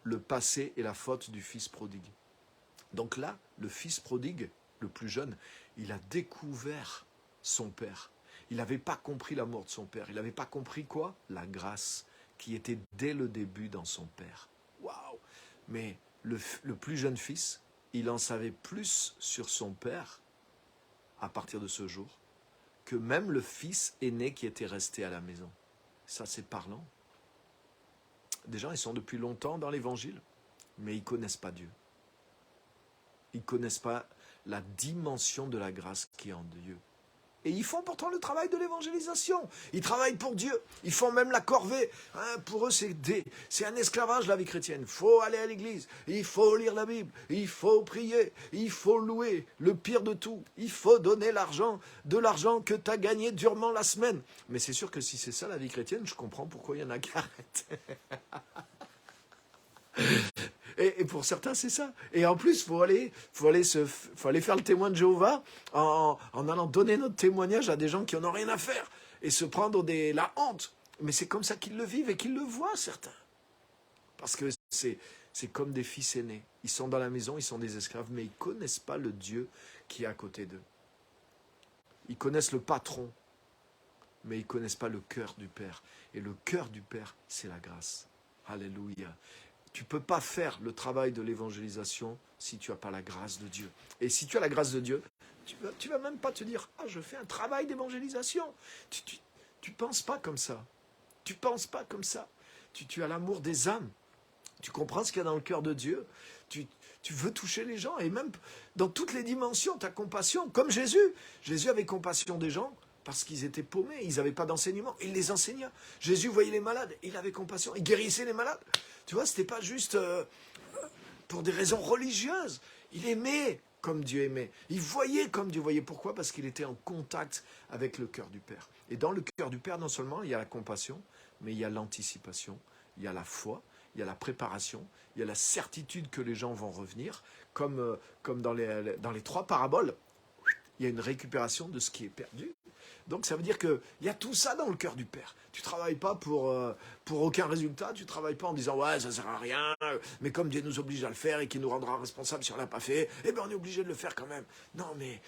le passé et la faute du fils prodigue. Donc là, le fils prodigue, le plus jeune, il a découvert son père. Il n'avait pas compris l'amour de son père. Il n'avait pas compris quoi? La grâce qui était dès le début dans son père. Waouh! Mais le plus jeune fils, il en savait plus sur son père à partir de ce jour que même le fils aîné qui était resté à la maison. Ça, c'est parlant. Des gens, ils sont depuis longtemps dans l'évangile, mais ils ne connaissent pas Dieu. Ils ne connaissent pas la dimension de la grâce qui est en Dieu. Et ils font pourtant le travail de l'évangélisation. Ils travaillent pour Dieu. Ils font même la corvée. Pour eux, c'est un esclavage, la vie chrétienne. Il faut aller à l'église. Il faut lire la Bible. Il faut prier. Il faut louer. Le pire de tout, il faut donner de l'argent que tu as gagné durement la semaine. Mais c'est sûr que si c'est ça la vie chrétienne, je comprends pourquoi il y en a qui arrêtent. Et pour certains, c'est ça. Et en plus, faut aller faire le témoin de Jéhovah en allant donner notre témoignage à des gens qui n'en ont rien à faire et se prendre la honte. Mais c'est comme ça qu'ils le vivent et qu'ils le voient, certains. Parce que c'est comme des fils aînés. Ils sont dans la maison, ils sont des esclaves, mais ils ne connaissent pas le Dieu qui est à côté d'eux. Ils connaissent le patron, mais ils ne connaissent pas le cœur du Père. Et le cœur du Père, c'est la grâce. Alléluia. Tu ne peux pas faire le travail de l'évangélisation si tu n'as pas la grâce de Dieu. Et si tu as la grâce de Dieu, tu ne vas même pas te dire « Ah, je fais un travail d'évangélisation ». Tu ne penses pas comme ça. Tu ne penses pas comme ça. Tu as l'amour des âmes. Tu comprends ce qu'il y a dans le cœur de Dieu. Tu veux toucher les gens. Et même dans toutes les dimensions, tu as compassion. Comme Jésus. Jésus avait compassion des gens parce qu'ils étaient paumés. Ils n'avaient pas d'enseignement. Il les enseignait. Jésus voyait les malades. Il avait compassion. Il guérissait les malades. Tu vois, ce n'était pas juste pour des raisons religieuses. Il aimait comme Dieu aimait. Il voyait comme Dieu voyait. Pourquoi? Parce qu'il était en contact avec le cœur du Père. Et dans le cœur du Père, non seulement il y a la compassion, mais il y a l'anticipation, il y a la foi, il y a la préparation, il y a la certitude que les gens vont revenir. Comme dans les 3 paraboles, il y a une récupération de ce qui est perdu. Donc ça veut dire qu'il y a tout ça dans le cœur du Père. Tu ne travailles pas pour aucun résultat, tu ne travailles pas en disant « ouais, ça ne sert à rien, mais comme Dieu nous oblige à le faire et qu'il nous rendra responsables si on ne l'a pas fait, eh bien on est obligé de le faire quand même. » Non, mais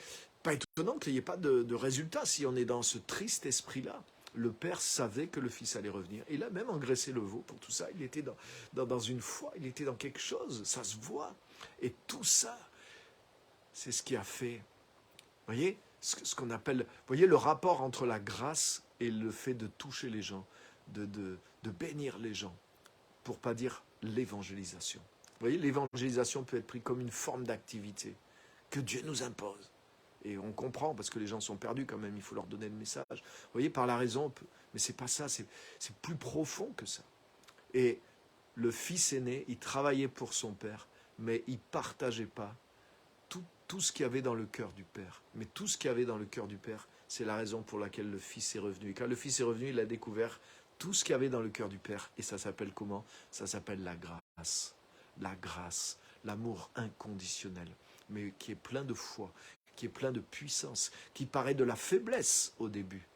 pas étonnant qu'il n'y ait pas de résultat si on est dans ce triste esprit-là. Le Père savait que le Fils allait revenir. Il a même engraissé le veau pour tout ça. Il était dans une foi, il était dans quelque chose, ça se voit. Et tout ça, c'est ce qui a fait... Vous voyez ce qu'on appelle, vous voyez le rapport entre la grâce et le fait de toucher les gens, de bénir les gens, pour ne pas dire l'évangélisation. Vous voyez, l'évangélisation peut être prise comme une forme d'activité que Dieu nous impose. Et on comprend, parce que les gens sont perdus quand même, il faut leur donner le message. Vous voyez, par la raison, mais c'est pas ça, c'est plus profond que ça. Et le fils aîné, il travaillait pour son père, mais il ne partageait pas tout ce qu'il y avait dans le cœur du Père. Mais tout ce qu'il y avait dans le cœur du Père, c'est la raison pour laquelle le Fils est revenu. Et quand le Fils est revenu, il a découvert tout ce qu'il y avait dans le cœur du Père. Et ça s'appelle comment? Ça s'appelle la grâce. La grâce, l'amour inconditionnel, mais qui est plein de foi, qui est plein de puissance, qui paraît de la faiblesse au début,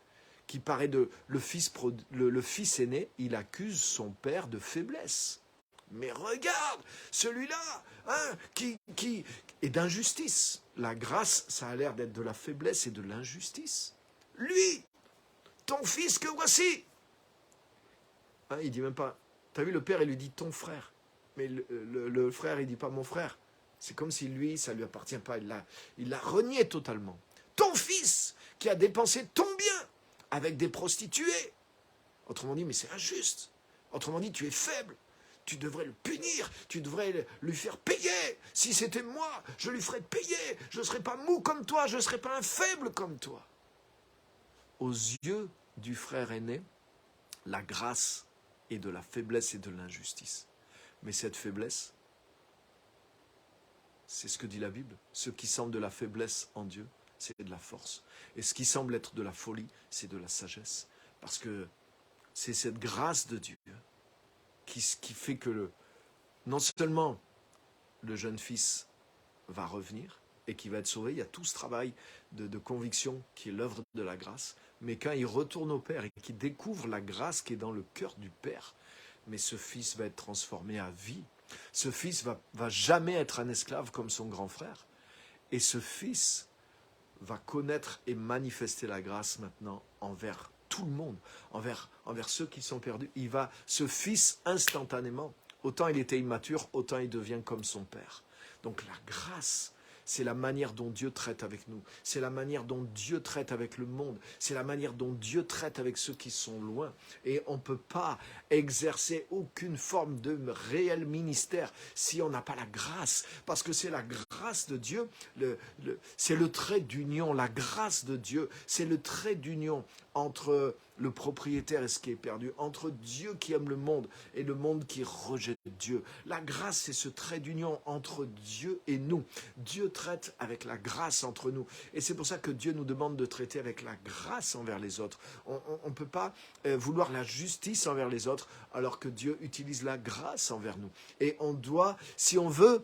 qui paraît de... Le fils aîné, il accuse son père de faiblesse. Mais regarde, celui-là, qui est d'injustice. La grâce, ça a l'air d'être de la faiblesse et de l'injustice. Lui, ton fils que voici. Il dit même pas, t'as vu le père, il lui dit ton frère. Mais le frère, il dit pas mon frère. C'est comme si lui, ça lui appartient pas. Il l'a renié totalement. ton fils qui a dépensé ton bien avec des prostituées. Autrement dit, mais c'est injuste. Autrement dit, tu es faible. Tu devrais le punir, tu devrais lui faire payer. Si c'était moi, je lui ferais payer. Je ne serais pas mou comme toi, je ne serais pas un faible comme toi. Aux yeux du frère aîné, la grâce est de la faiblesse et de l'injustice. Mais cette faiblesse, c'est ce que dit la Bible. Ce qui semble de la faiblesse en Dieu, c'est de la force. Et ce qui semble être de la folie, c'est de la sagesse. Parce que c'est cette grâce de Dieu qui fait que non seulement le jeune fils va revenir et qui va être sauvé, il y a tout ce travail de conviction qui est l'œuvre de la grâce, mais quand il retourne au Père et qu'il découvre la grâce qui est dans le cœur du Père, mais ce fils va être transformé à vie. Ce fils va jamais être un esclave comme son grand frère. Et ce fils va connaître et manifester la grâce maintenant envers tout le monde, envers ceux qui sont perdus. Ce fils, instantanément, autant il était immature, autant il devient comme son père. Donc la grâce, c'est la manière dont Dieu traite avec nous. C'est la manière dont Dieu traite avec le monde. C'est la manière dont Dieu traite avec ceux qui sont loin. Et on ne peut pas exercer aucune forme de réel ministère si on n'a pas la grâce. Parce que c'est la grâce de Dieu, c'est le trait d'union. La grâce de Dieu, c'est le trait d'union entre le propriétaire et ce qui est perdu, entre Dieu qui aime le monde et le monde qui rejette Dieu. La grâce, c'est ce trait d'union entre Dieu et nous. Dieu traite avec la grâce entre nous. Et c'est pour ça que Dieu nous demande de traiter avec la grâce envers les autres. On ne peut pas vouloir la justice envers les autres alors que Dieu utilise la grâce envers nous. Et on doit, si on veut,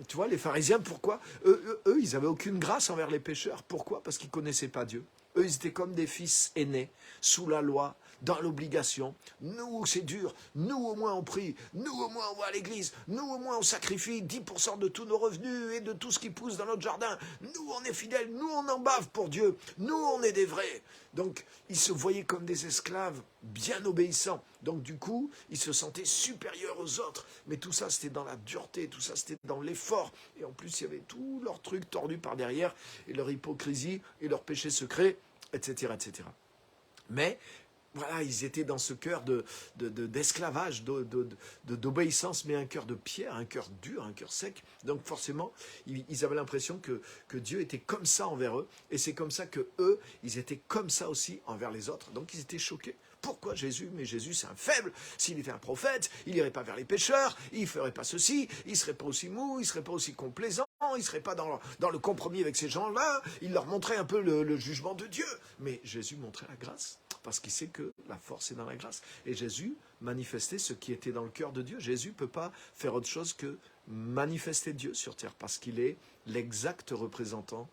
tu vois, les pharisiens, pourquoi eux, ils n'avaient aucune grâce envers les pécheurs. Pourquoi? Parce qu'ils ne connaissaient pas Dieu. Eux, ils étaient comme des fils aînés, sous la loi, dans l'obligation. Nous, c'est dur. Nous, au moins, on prie. Nous, au moins, on va à l'église. Nous, au moins, on sacrifie 10% de tous nos revenus et de tout ce qui pousse dans notre jardin. Nous, on est fidèles. Nous, on en bave pour Dieu. Nous, on est des vrais. Donc, ils se voyaient comme des esclaves bien obéissants. Donc, du coup, ils se sentaient supérieurs aux autres. Mais tout ça, c'était dans la dureté. Tout ça, c'était dans l'effort. Et en plus, il y avait tous leurs trucs tordus par derrière et leur hypocrisie et leurs péchés secrets, etc., etc. Mais voilà, ils étaient dans ce cœur d'esclavage, d'obéissance, mais un cœur de pierre, un cœur dur, un cœur sec. Donc forcément, ils avaient l'impression que Dieu était comme ça envers eux, et c'est comme ça que eux, ils étaient comme ça aussi envers les autres. Donc ils étaient choqués. Pourquoi Jésus? Mais Jésus, c'est un faible. S'il était un prophète, il n'irait pas vers les pécheurs, il ne ferait pas ceci, il ne serait pas aussi mou, il ne serait pas aussi complaisant, il ne serait pas dans le compromis avec ces gens-là, il leur montrait un peu le jugement de Dieu. Mais Jésus montrait la grâce, parce qu'il sait que la force est dans la grâce. Et Jésus manifestait ce qui était dans le cœur de Dieu. Jésus ne peut pas faire autre chose que manifester Dieu sur terre, parce qu'il est l'exact représentation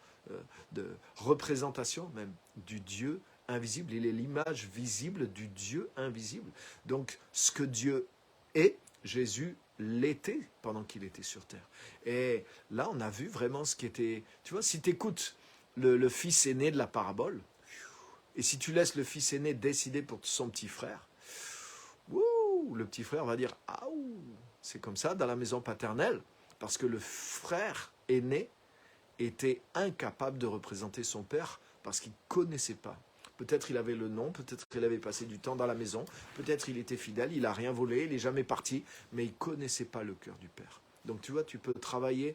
même du Dieu invisible. Il est l'image visible du Dieu invisible. Donc, ce que Dieu est, Jésus l'était pendant qu'il était sur terre. Et là, on a vu vraiment ce qui était... Tu vois, si tu écoutes le fils aîné de la parabole, et si tu laisses le fils aîné décider pour son petit frère, le petit frère va dire « Ah, c'est comme ça dans la maison paternelle », parce que le frère aîné était incapable de représenter son père parce qu'il ne connaissait pas. Peut-être il avait le nom, peut-être qu'il avait passé du temps dans la maison, peut-être il était fidèle, il n'a rien volé, il n'est jamais parti, mais il ne connaissait pas le cœur du père. Donc tu vois, tu peux travailler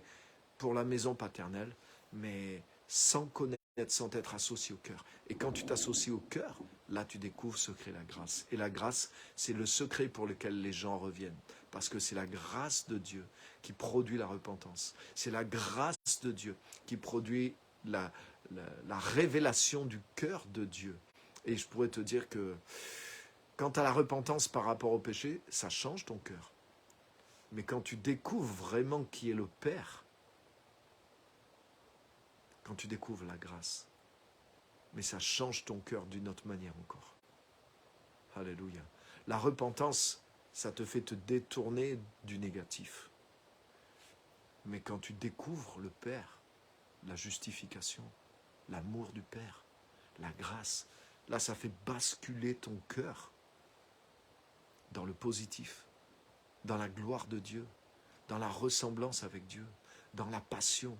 pour la maison paternelle, mais sans connaître, sans être associé au cœur. Et quand tu t'associes au cœur, là tu découvres ce qu'est la grâce. Et la grâce, c'est le secret pour lequel les gens reviennent. Parce que c'est la grâce de Dieu qui produit la repentance. C'est la grâce de Dieu qui produit la révélation du cœur de Dieu. Et je pourrais te dire que quant à la repentance par rapport au péché, ça change ton cœur. Mais quand tu découvres vraiment qui est le Père, quand tu découvres la grâce, mais ça change ton cœur d'une autre manière encore. Alléluia. La repentance, ça te fait te détourner du négatif. Mais quand tu découvres le Père, la justification, l'amour du Père, la grâce, là ça fait basculer ton cœur dans le positif, dans la gloire de Dieu, dans la ressemblance avec Dieu, dans la passion,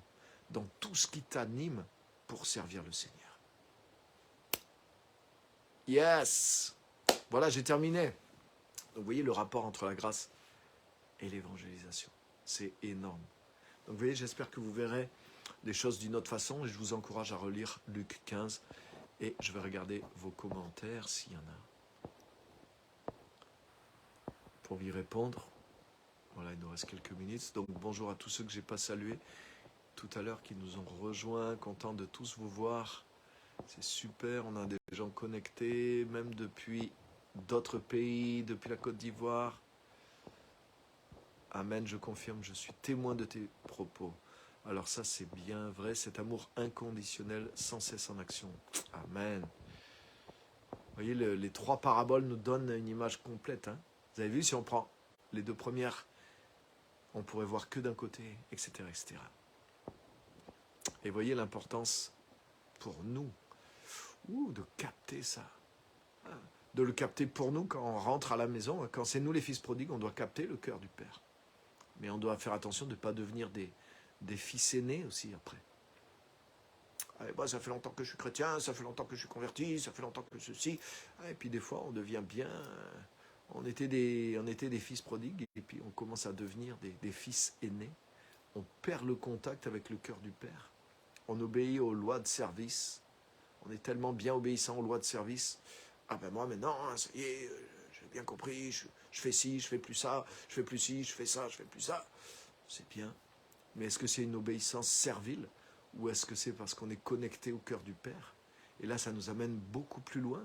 dans tout ce qui t'anime pour servir le Seigneur. Yes! Voilà, j'ai terminé. Donc vous voyez le rapport entre la grâce et l'évangélisation. C'est énorme. Donc vous voyez, j'espère que vous verrez les choses d'une autre façon et je vous encourage à relire Luc 15 et je vais regarder vos commentaires s'il y en a. Pour y répondre, voilà, il nous reste quelques minutes. Donc bonjour à tous ceux que je n'ai pas salués tout à l'heure qui nous ont rejoints. Content de tous vous voir. C'est super, on a des gens connectés, même depuis d'autres pays, depuis la Côte d'Ivoire. Amen, je confirme, je suis témoin de tes propos. Alors ça, c'est bien vrai, cet amour inconditionnel, sans cesse en action. Amen. Vous voyez, les trois paraboles nous donnent une image complète. Hein. Vous avez vu, si on prend les deux premières, on pourrait voir que d'un côté, etc., etc. Et voyez l'importance pour nous de capter ça. De le capter pour nous quand on rentre à la maison. Quand c'est nous les fils prodigues, on doit capter le cœur du Père. Mais on doit faire attention de ne pas devenir des fils aînés aussi après. Allez, bah, ça fait longtemps que je suis chrétien, ça fait longtemps que je suis converti, ça fait longtemps que ceci. Et puis des fois, on devient bien... On était des fils prodigues et puis on commence à devenir des fils aînés. On perd le contact avec le cœur du Père. On obéit aux lois de service. On est tellement bien obéissant aux lois de service. Ah ben moi maintenant, ça y est, j'ai bien compris, je fais ci, je fais plus ça, je fais plus ci, je fais ça, je fais plus ça. C'est bien. Mais est-ce que c'est une obéissance servile ou est-ce que c'est parce qu'on est connecté au cœur du Père? Et là, ça nous amène beaucoup plus loin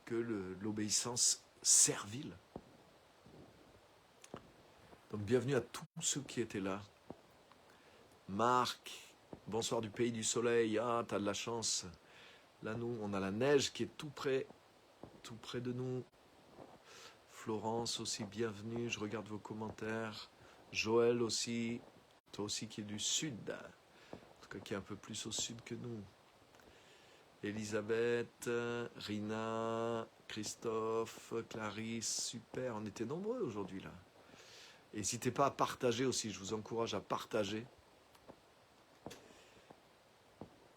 que l'obéissance servile. Donc bienvenue à tous ceux qui étaient là. Marc, bonsoir du pays du soleil. Ah, t'as de la chance. Là, nous, on a la neige qui est tout près de nous. Florence aussi, bienvenue. Je regarde vos commentaires. Joël aussi, toi aussi qui es du sud. En tout cas, qui est un peu plus au sud que nous. Elisabeth, Rina, Christophe, Clarisse, super. On était nombreux aujourd'hui là. N'hésitez pas à partager aussi, je vous encourage à partager.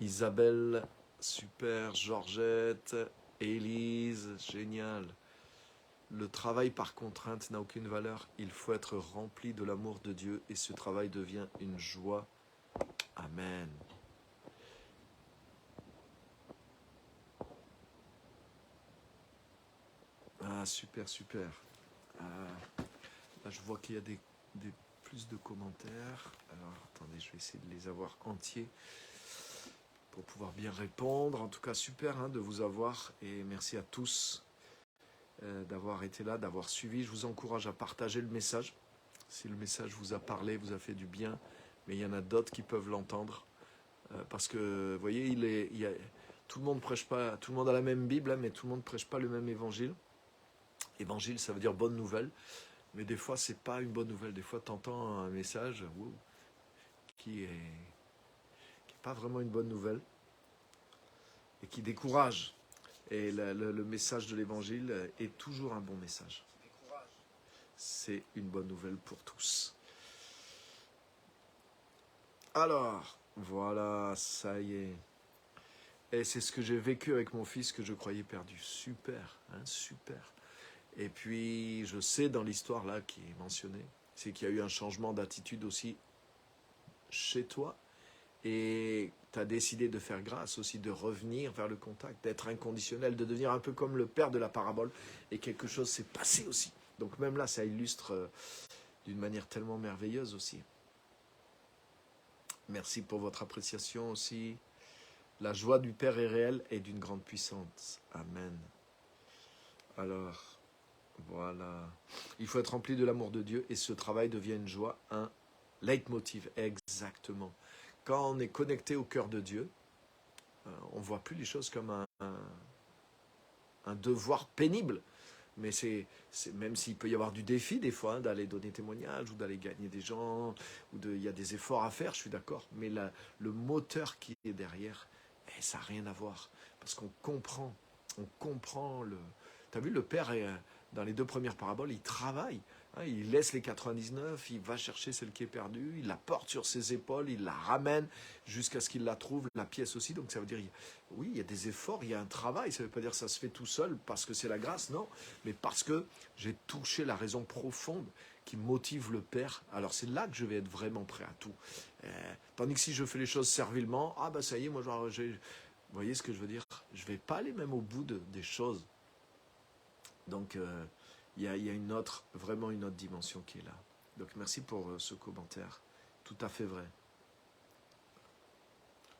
Isabelle, super. Georgette, Élise, génial. Le travail par contrainte n'a aucune valeur. Il faut être rempli de l'amour de Dieu et ce travail devient une joie. Amen. Ah, super, super. Là, je vois qu'il y a plus de commentaires. Alors, attendez, je vais essayer de les avoir entiers pour pouvoir bien répondre. En tout cas, super de vous avoir et merci à tous d'avoir été là, d'avoir suivi. Je vous encourage à partager le message. Si le message vous a parlé, vous a fait du bien, mais il y en a d'autres qui peuvent l'entendre. Parce que, vous voyez, tout le monde prêche pas, tout le monde a la même Bible, mais tout le monde ne prêche pas le même évangile. Évangile, ça veut dire bonne nouvelle. Mais des fois, c'est pas une bonne nouvelle. Des fois, tu entends un message qui est pas vraiment une bonne nouvelle et qui décourage. Et le message de l'évangile est toujours un bon message. C'est une bonne nouvelle pour tous. Alors, voilà, ça y est. Et c'est ce que j'ai vécu avec mon fils que je croyais perdu. Super, super. Et puis, je sais dans l'histoire là qui est mentionnée, c'est qu'il y a eu un changement d'attitude aussi chez toi. Et tu as décidé de faire grâce aussi, de revenir vers le contact, d'être inconditionnel, de devenir un peu comme le père de la parabole. Et quelque chose s'est passé aussi. Donc même là, ça illustre d'une manière tellement merveilleuse aussi. Merci pour votre appréciation aussi. La joie du Père est réelle et d'une grande puissance. Amen. Alors, voilà. Il faut être rempli de l'amour de Dieu et ce travail devient une joie, un leitmotiv. Exactement. Quand on est connecté au cœur de Dieu, on ne voit plus les choses comme un devoir pénible. Mais c'est même s'il peut y avoir du défi des fois, d'aller donner témoignage ou d'aller gagner des gens, il y a des efforts à faire, je suis d'accord. Mais le moteur qui est derrière, ça n'a rien à voir. Parce qu'on comprend le... Tu as vu, le Père, dans les deux premières paraboles, il travaille Hein, il laisse les 99, il va chercher celle qui est perdue, il la porte sur ses épaules, il la ramène jusqu'à ce qu'il la trouve, la pièce aussi. Donc ça veut dire, oui, il y a des efforts, il y a un travail. Ça ne veut pas dire que ça se fait tout seul parce que c'est la grâce, non. Mais parce que j'ai touché la raison profonde qui motive le Père. Alors c'est là que je vais être vraiment prêt à tout. Tandis que si je fais les choses servilement, ah ben ça y est, moi, vous voyez ce que je veux dire? Je ne vais pas aller même au bout des choses. Donc, il y a vraiment une autre dimension qui est là. Donc, merci pour ce commentaire. Tout à fait vrai.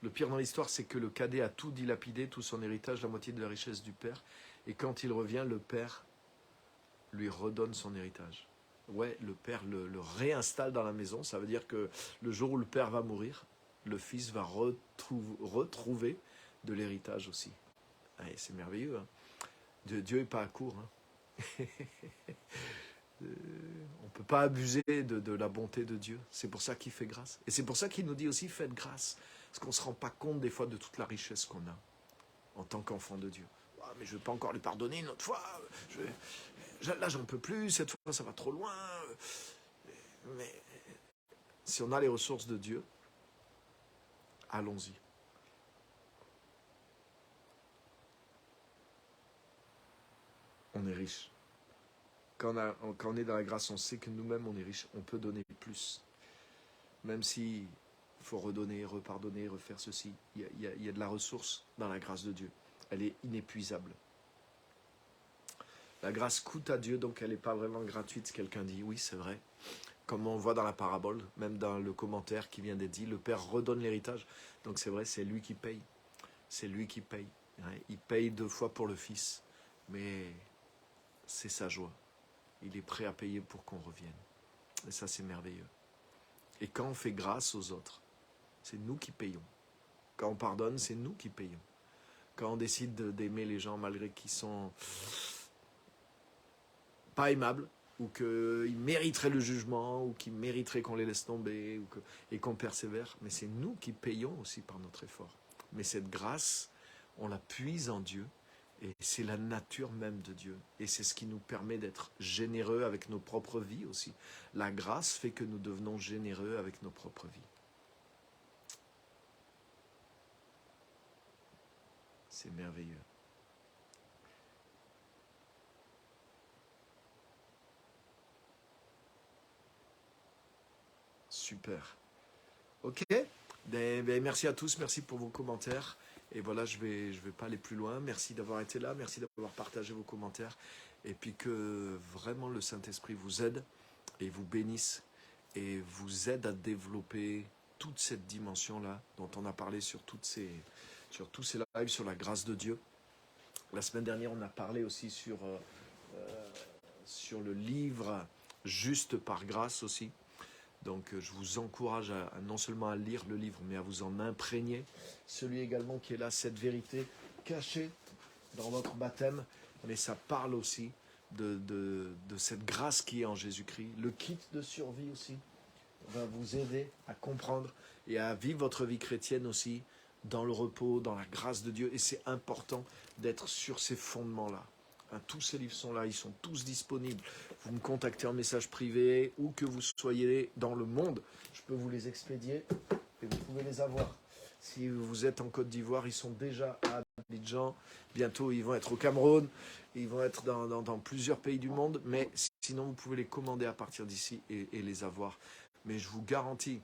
Le pire dans l'histoire, c'est que le cadet a tout dilapidé, tout son héritage, la moitié de la richesse du père. Et quand il revient, le père lui redonne son héritage. Ouais, le père le réinstalle dans la maison. Ça veut dire que le jour où le père va mourir, le fils va retrouver de l'héritage aussi. Ouais, c'est merveilleux. Hein. Dieu n'est pas à court. Hein. On ne peut pas abuser de la bonté de Dieu. C'est pour ça qu'il fait grâce. Et c'est pour ça qu'il nous dit aussi faites grâce. Parce qu'on ne se rend pas compte des fois de toute la richesse qu'on a en tant qu'enfant de Dieu. Oh, mais je ne vais pas encore lui pardonner une autre fois. Là, j'en peux plus. Cette fois, ça va trop loin. Mais si on a les ressources de Dieu, allons-y. On est riche. Quand on est dans la grâce, on sait que nous-mêmes, on est riche. On peut donner plus. Même si il faut redonner, repardonner, refaire ceci. Il y a de la ressource dans la grâce de Dieu. Elle est inépuisable. La grâce coûte à Dieu, donc elle n'est pas vraiment gratuite. Quelqu'un dit, oui, c'est vrai. Comme on voit dans la parabole, même dans le commentaire qui vient d'être dit, le Père redonne l'héritage. Donc c'est vrai, c'est lui qui paye. C'est lui qui paye. Il paye 2 fois pour le Fils. Mais c'est sa joie. Il est prêt à payer pour qu'on revienne. Et ça, c'est merveilleux. Et quand on fait grâce aux autres, c'est nous qui payons. Quand on pardonne, c'est nous qui payons. Quand on décide d'aimer les gens malgré qu'ils sont pas aimables, ou qu'ils mériteraient le jugement, ou qu'ils mériteraient qu'on les laisse tomber, et qu'on persévère, mais c'est nous qui payons aussi par notre effort. Mais cette grâce, on la puise en Dieu, et c'est la nature même de Dieu. Et c'est ce qui nous permet d'être généreux avec nos propres vies aussi. La grâce fait que nous devenons généreux avec nos propres vies. C'est merveilleux. Super. Ok. Merci à tous, merci pour vos commentaires. Et voilà, je vais pas aller plus loin. Merci d'avoir été là, merci d'avoir partagé vos commentaires. Et puis que vraiment le Saint-Esprit vous aide et vous bénisse et vous aide à développer toute cette dimension-là dont on a parlé sur tous ces lives sur la grâce de Dieu. La semaine dernière, on a parlé aussi sur le livre Juste par grâce aussi. Donc je vous encourage non seulement à lire le livre, mais à vous en imprégner. Celui également qui est là, cette vérité cachée dans votre baptême, mais ça parle aussi de cette grâce qui est en Jésus-Christ. Le kit de survie aussi va vous aider à comprendre et à vivre votre vie chrétienne aussi dans le repos, dans la grâce de Dieu. Et c'est important d'être sur ces fondements-là. Hein, tous ces livres sont là, ils sont tous disponibles. Vous me contactez en message privé, où que vous soyez dans le monde, je peux vous les expédier et vous pouvez les avoir. Si vous êtes en Côte d'Ivoire, ils sont déjà à Abidjan. Bientôt, ils vont être au Cameroun. Ils vont être dans plusieurs pays du monde. Mais sinon, vous pouvez les commander à partir d'ici et les avoir. Mais je vous garantis,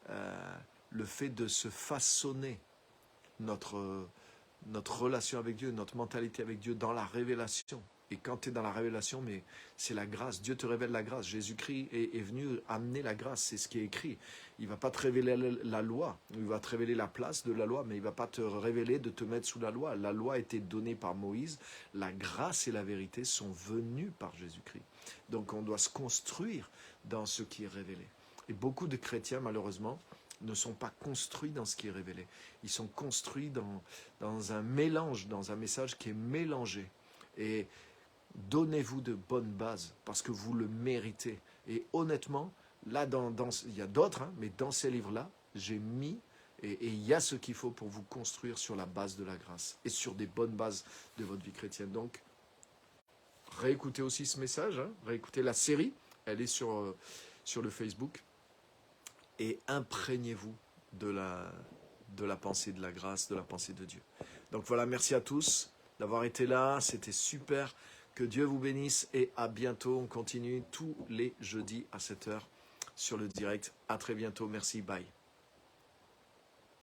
le fait de se façonner notre relation avec Dieu, notre mentalité avec Dieu dans la révélation. Et quand tu es dans la révélation, mais c'est la grâce. Dieu te révèle la grâce. Jésus-Christ est venu amener la grâce. C'est ce qui est écrit. Il ne va pas te révéler la loi. Il va te révéler la place de la loi, mais il ne va pas te révéler de te mettre sous la loi. La loi a été donnée par Moïse. La grâce et la vérité sont venues par Jésus-Christ. Donc on doit se construire dans ce qui est révélé. Et beaucoup de chrétiens, malheureusement, ne sont pas construits dans ce qui est révélé. Ils sont construits dans un mélange, dans un message qui est mélangé. Et donnez-vous de bonnes bases parce que vous le méritez. Et honnêtement, là, il y a d'autres, hein, mais dans ces livres-là, j'ai mis, et il y a ce qu'il faut pour vous construire sur la base de la grâce et sur des bonnes bases de votre vie chrétienne. Donc, réécoutez aussi ce message, hein, réécoutez la série, Elle est sur le Facebook. Et imprégnez-vous de la pensée de la grâce, de la pensée de Dieu. Donc voilà, merci à tous d'avoir été là. C'était super. Que Dieu vous bénisse et à bientôt. On continue tous les jeudis à 7h sur le direct. À très bientôt. Merci. Bye.